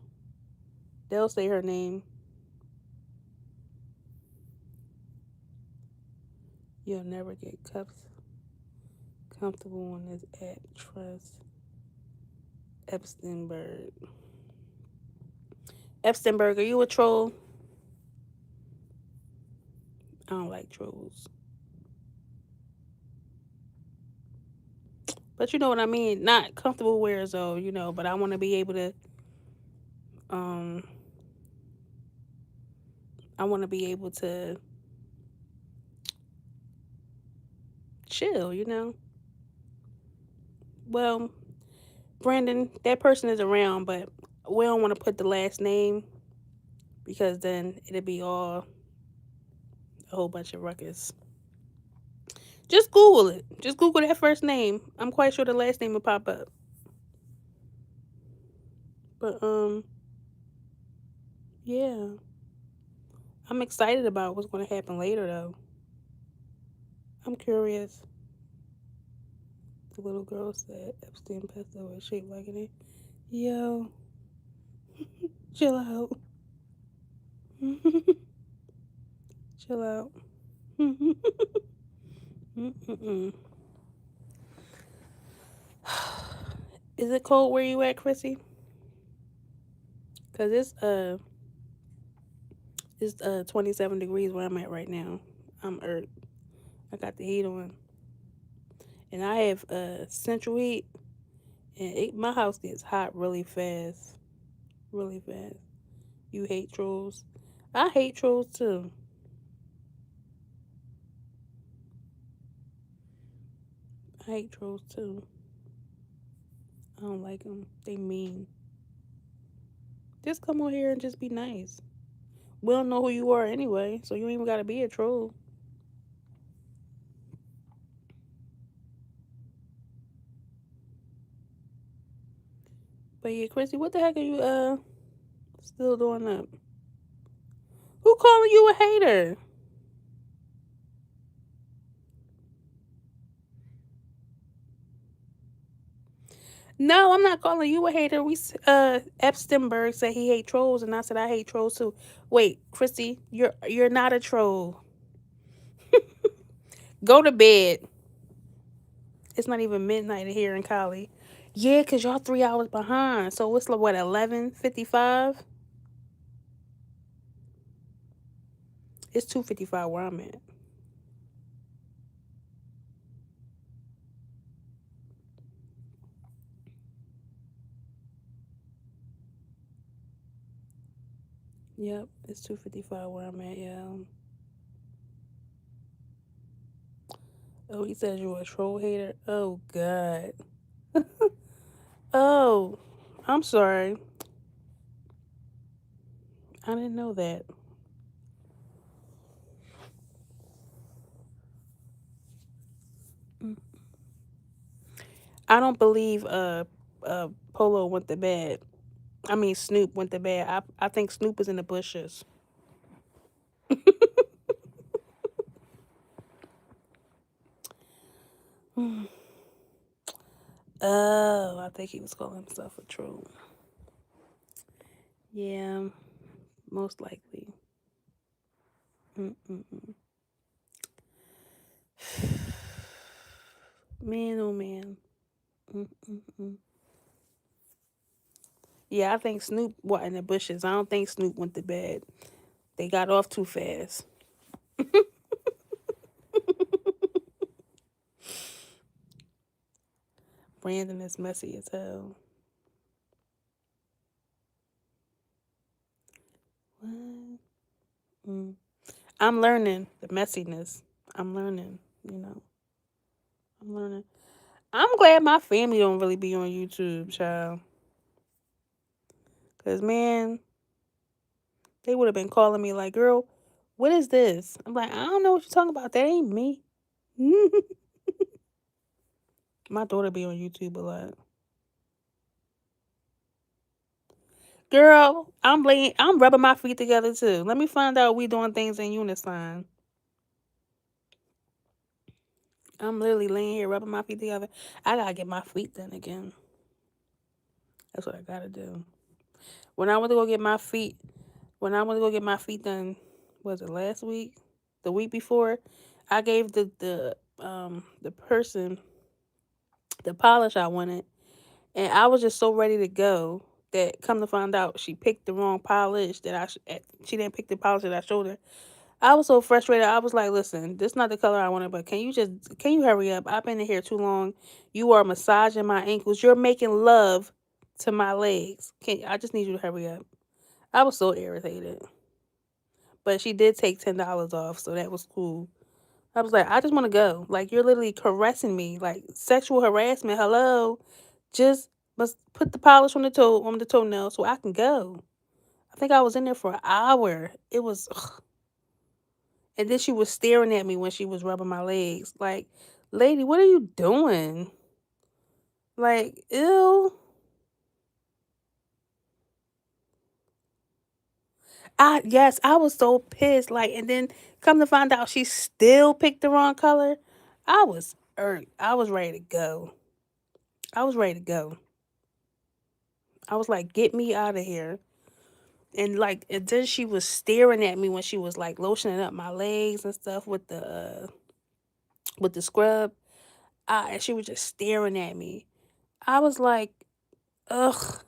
They'll say her name. You'll never get comfortable on this app. Trust Epstenberg. Epstenberg, are you a troll? I don't like trolls. But you know what I mean? Not comfortable wears though, you know, but I want to be able to um I want to be able to chill, you know. Well, Brandon, that person is around, but we don't want to put the last name because then it'll be all a whole bunch of ruckus. Just Google it. Just Google that first name. I'm quite sure the last name will pop up. But yeah. I'm excited about what's going to happen later though. I'm curious. The little girl said Epstein pesto was shaped like an egg. Yo, chill out. Chill out. Is it cold where you at, Chrissy? Cause it's 27 degrees where I'm at right now. I'm irked. I got the heat on, and I have central heat, and my house gets hot really fast, really fast. You hate trolls. I hate trolls too. I hate trolls too. I don't like them. They mean. Just come on here and just be nice. We don't know who you are anyway, so you ain't even gotta be a troll. But yeah, Chrissy, what the heck are you still doing up? Who calling you a hater? No, I'm not calling you a hater. Epstenberg said he hate trolls, and I said I hate trolls too. Wait, Chrissy, you're not a troll. Go to bed. It's not even midnight here in Cali. Yeah, cause y'all 3 hours behind. So it's like what 11:55. It's 2:55 where I'm at. Yep, it's 2:55 where I'm at, yeah. Oh, he says you're a troll hater. Oh God. Oh, I'm sorry. I didn't know that. I don't believe Polo went to bed. I mean Snoop went to bed. I think Snoop is in the bushes. Oh, I think he was calling himself a troll. Yeah, most likely. Mm-mm-mm. Man, oh man. Mm-mm-mm. Yeah, I think Snoop was in the bushes. I don't think Snoop went to bed. They got off too fast. Brandon is messy as hell. What? Mm. I'm learning the messiness. I'm learning, you know. I'm learning. I'm glad my family don't really be on YouTube, child. Cause man, they would have been calling me like, "Girl, what is this?" I'm like, "I don't know what you're talking about. That ain't me." My daughter be on YouTube a lot. Girl, I'm rubbing my feet together too. Let me find out we doing things in unison. I'm literally laying here rubbing my feet together. I gotta get my feet done again. That's what I gotta do. When I went to go get my feet, when I went to go get my feet done, was it last week? The week before, I gave the person the polish I wanted, and I was just so ready to go that come to find out she picked the wrong polish that she didn't pick the polish that I showed her. I was so frustrated. I was like, "Listen, this is not the color I wanted, but can you hurry up? I've been in here too long. You are massaging my ankles. You're making love to my legs. I just need you to hurry up." I was so irritated. But she did take $10 off, so that was cool. I was like, I just want to go. Like you're literally caressing me, like sexual harassment. Hello, just must put the polish on the toenail so I can go. I think I was in there for an hour. It was, ugh. And then she was staring at me when she was rubbing my legs. Like, lady, what are you doing? Like, ew. Yes, I was so pissed. Like, and then come to find out she still picked the wrong color. I was irked. I was ready to go. I was ready to go. I was like, get me out of here. And then she was staring at me when she was like lotioning up my legs and stuff with the scrub. And she was just staring at me. I was like, ugh.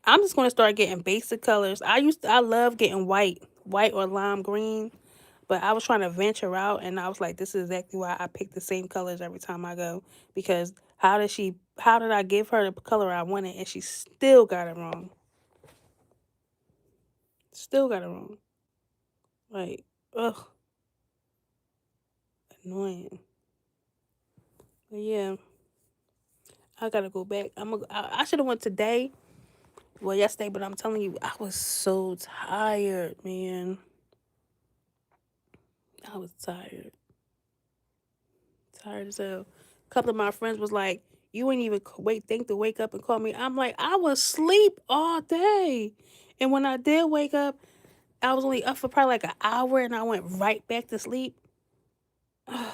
I'm just gonna start getting basic colors. I love getting white or lime green, but I was trying to venture out, and I was like, this is exactly why I pick the same colors every time I go, because how did I give her the color I wanted and she still got it wrong? Still got it wrong. Like, ugh, annoying. But yeah, I gotta go back. I should have went today. Well, yesterday, but I'm telling you, I was so tired, man. I was tired. Tired as hell. A couple of my friends was like, "You ain't even think to wake up and call me." I'm like, I was asleep all day, and when I did wake up, I was only up for probably like an hour, and I went right back to sleep. I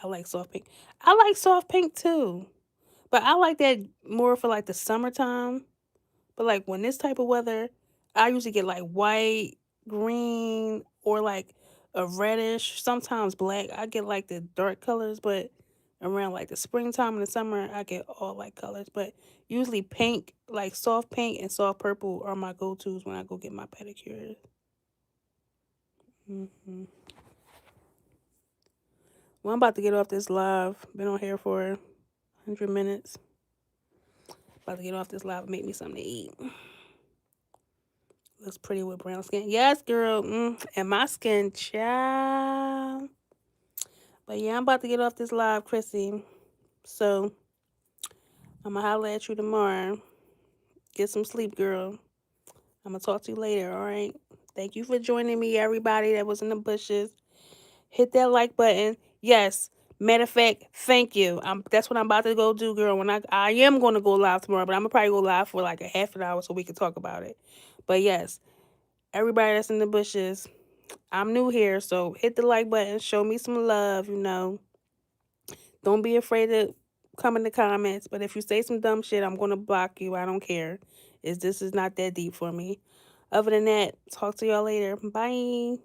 like soft pink. I like soft pink too, but I like that more for like the summertime. But like when this type of weather, I usually get like white, green, or like a reddish, sometimes black. I get like the dark colors, but around like the springtime and the summer, I get all like colors. But usually pink, like soft pink and soft purple are my go-tos when I go get my pedicures. Hmm. Well, I'm about to get off this live. Been on here for 100 minutes. About to get off this live and make me something to eat. Looks pretty with brown skin. Yes, girl. And my skin, child. But yeah, I'm about to get off this live, Chrissy. So I'm going to holler at you tomorrow. Get some sleep, girl. I'm going to talk to you later, all right? Thank you for joining me, everybody that was in the bushes. Hit that like button. Yes. Matter of fact, thank you. That's what I'm about to go do, girl. When I am going to go live tomorrow, but I'm going to probably go live for like a half an hour so we can talk about it. But yes, everybody that's in the bushes, I'm new here, so hit the like button. Show me some love, Don't be afraid to come in the comments. But if you say some dumb shit, I'm going to block you. I don't care. This is not that deep for me. Other than that, talk to y'all later. Bye.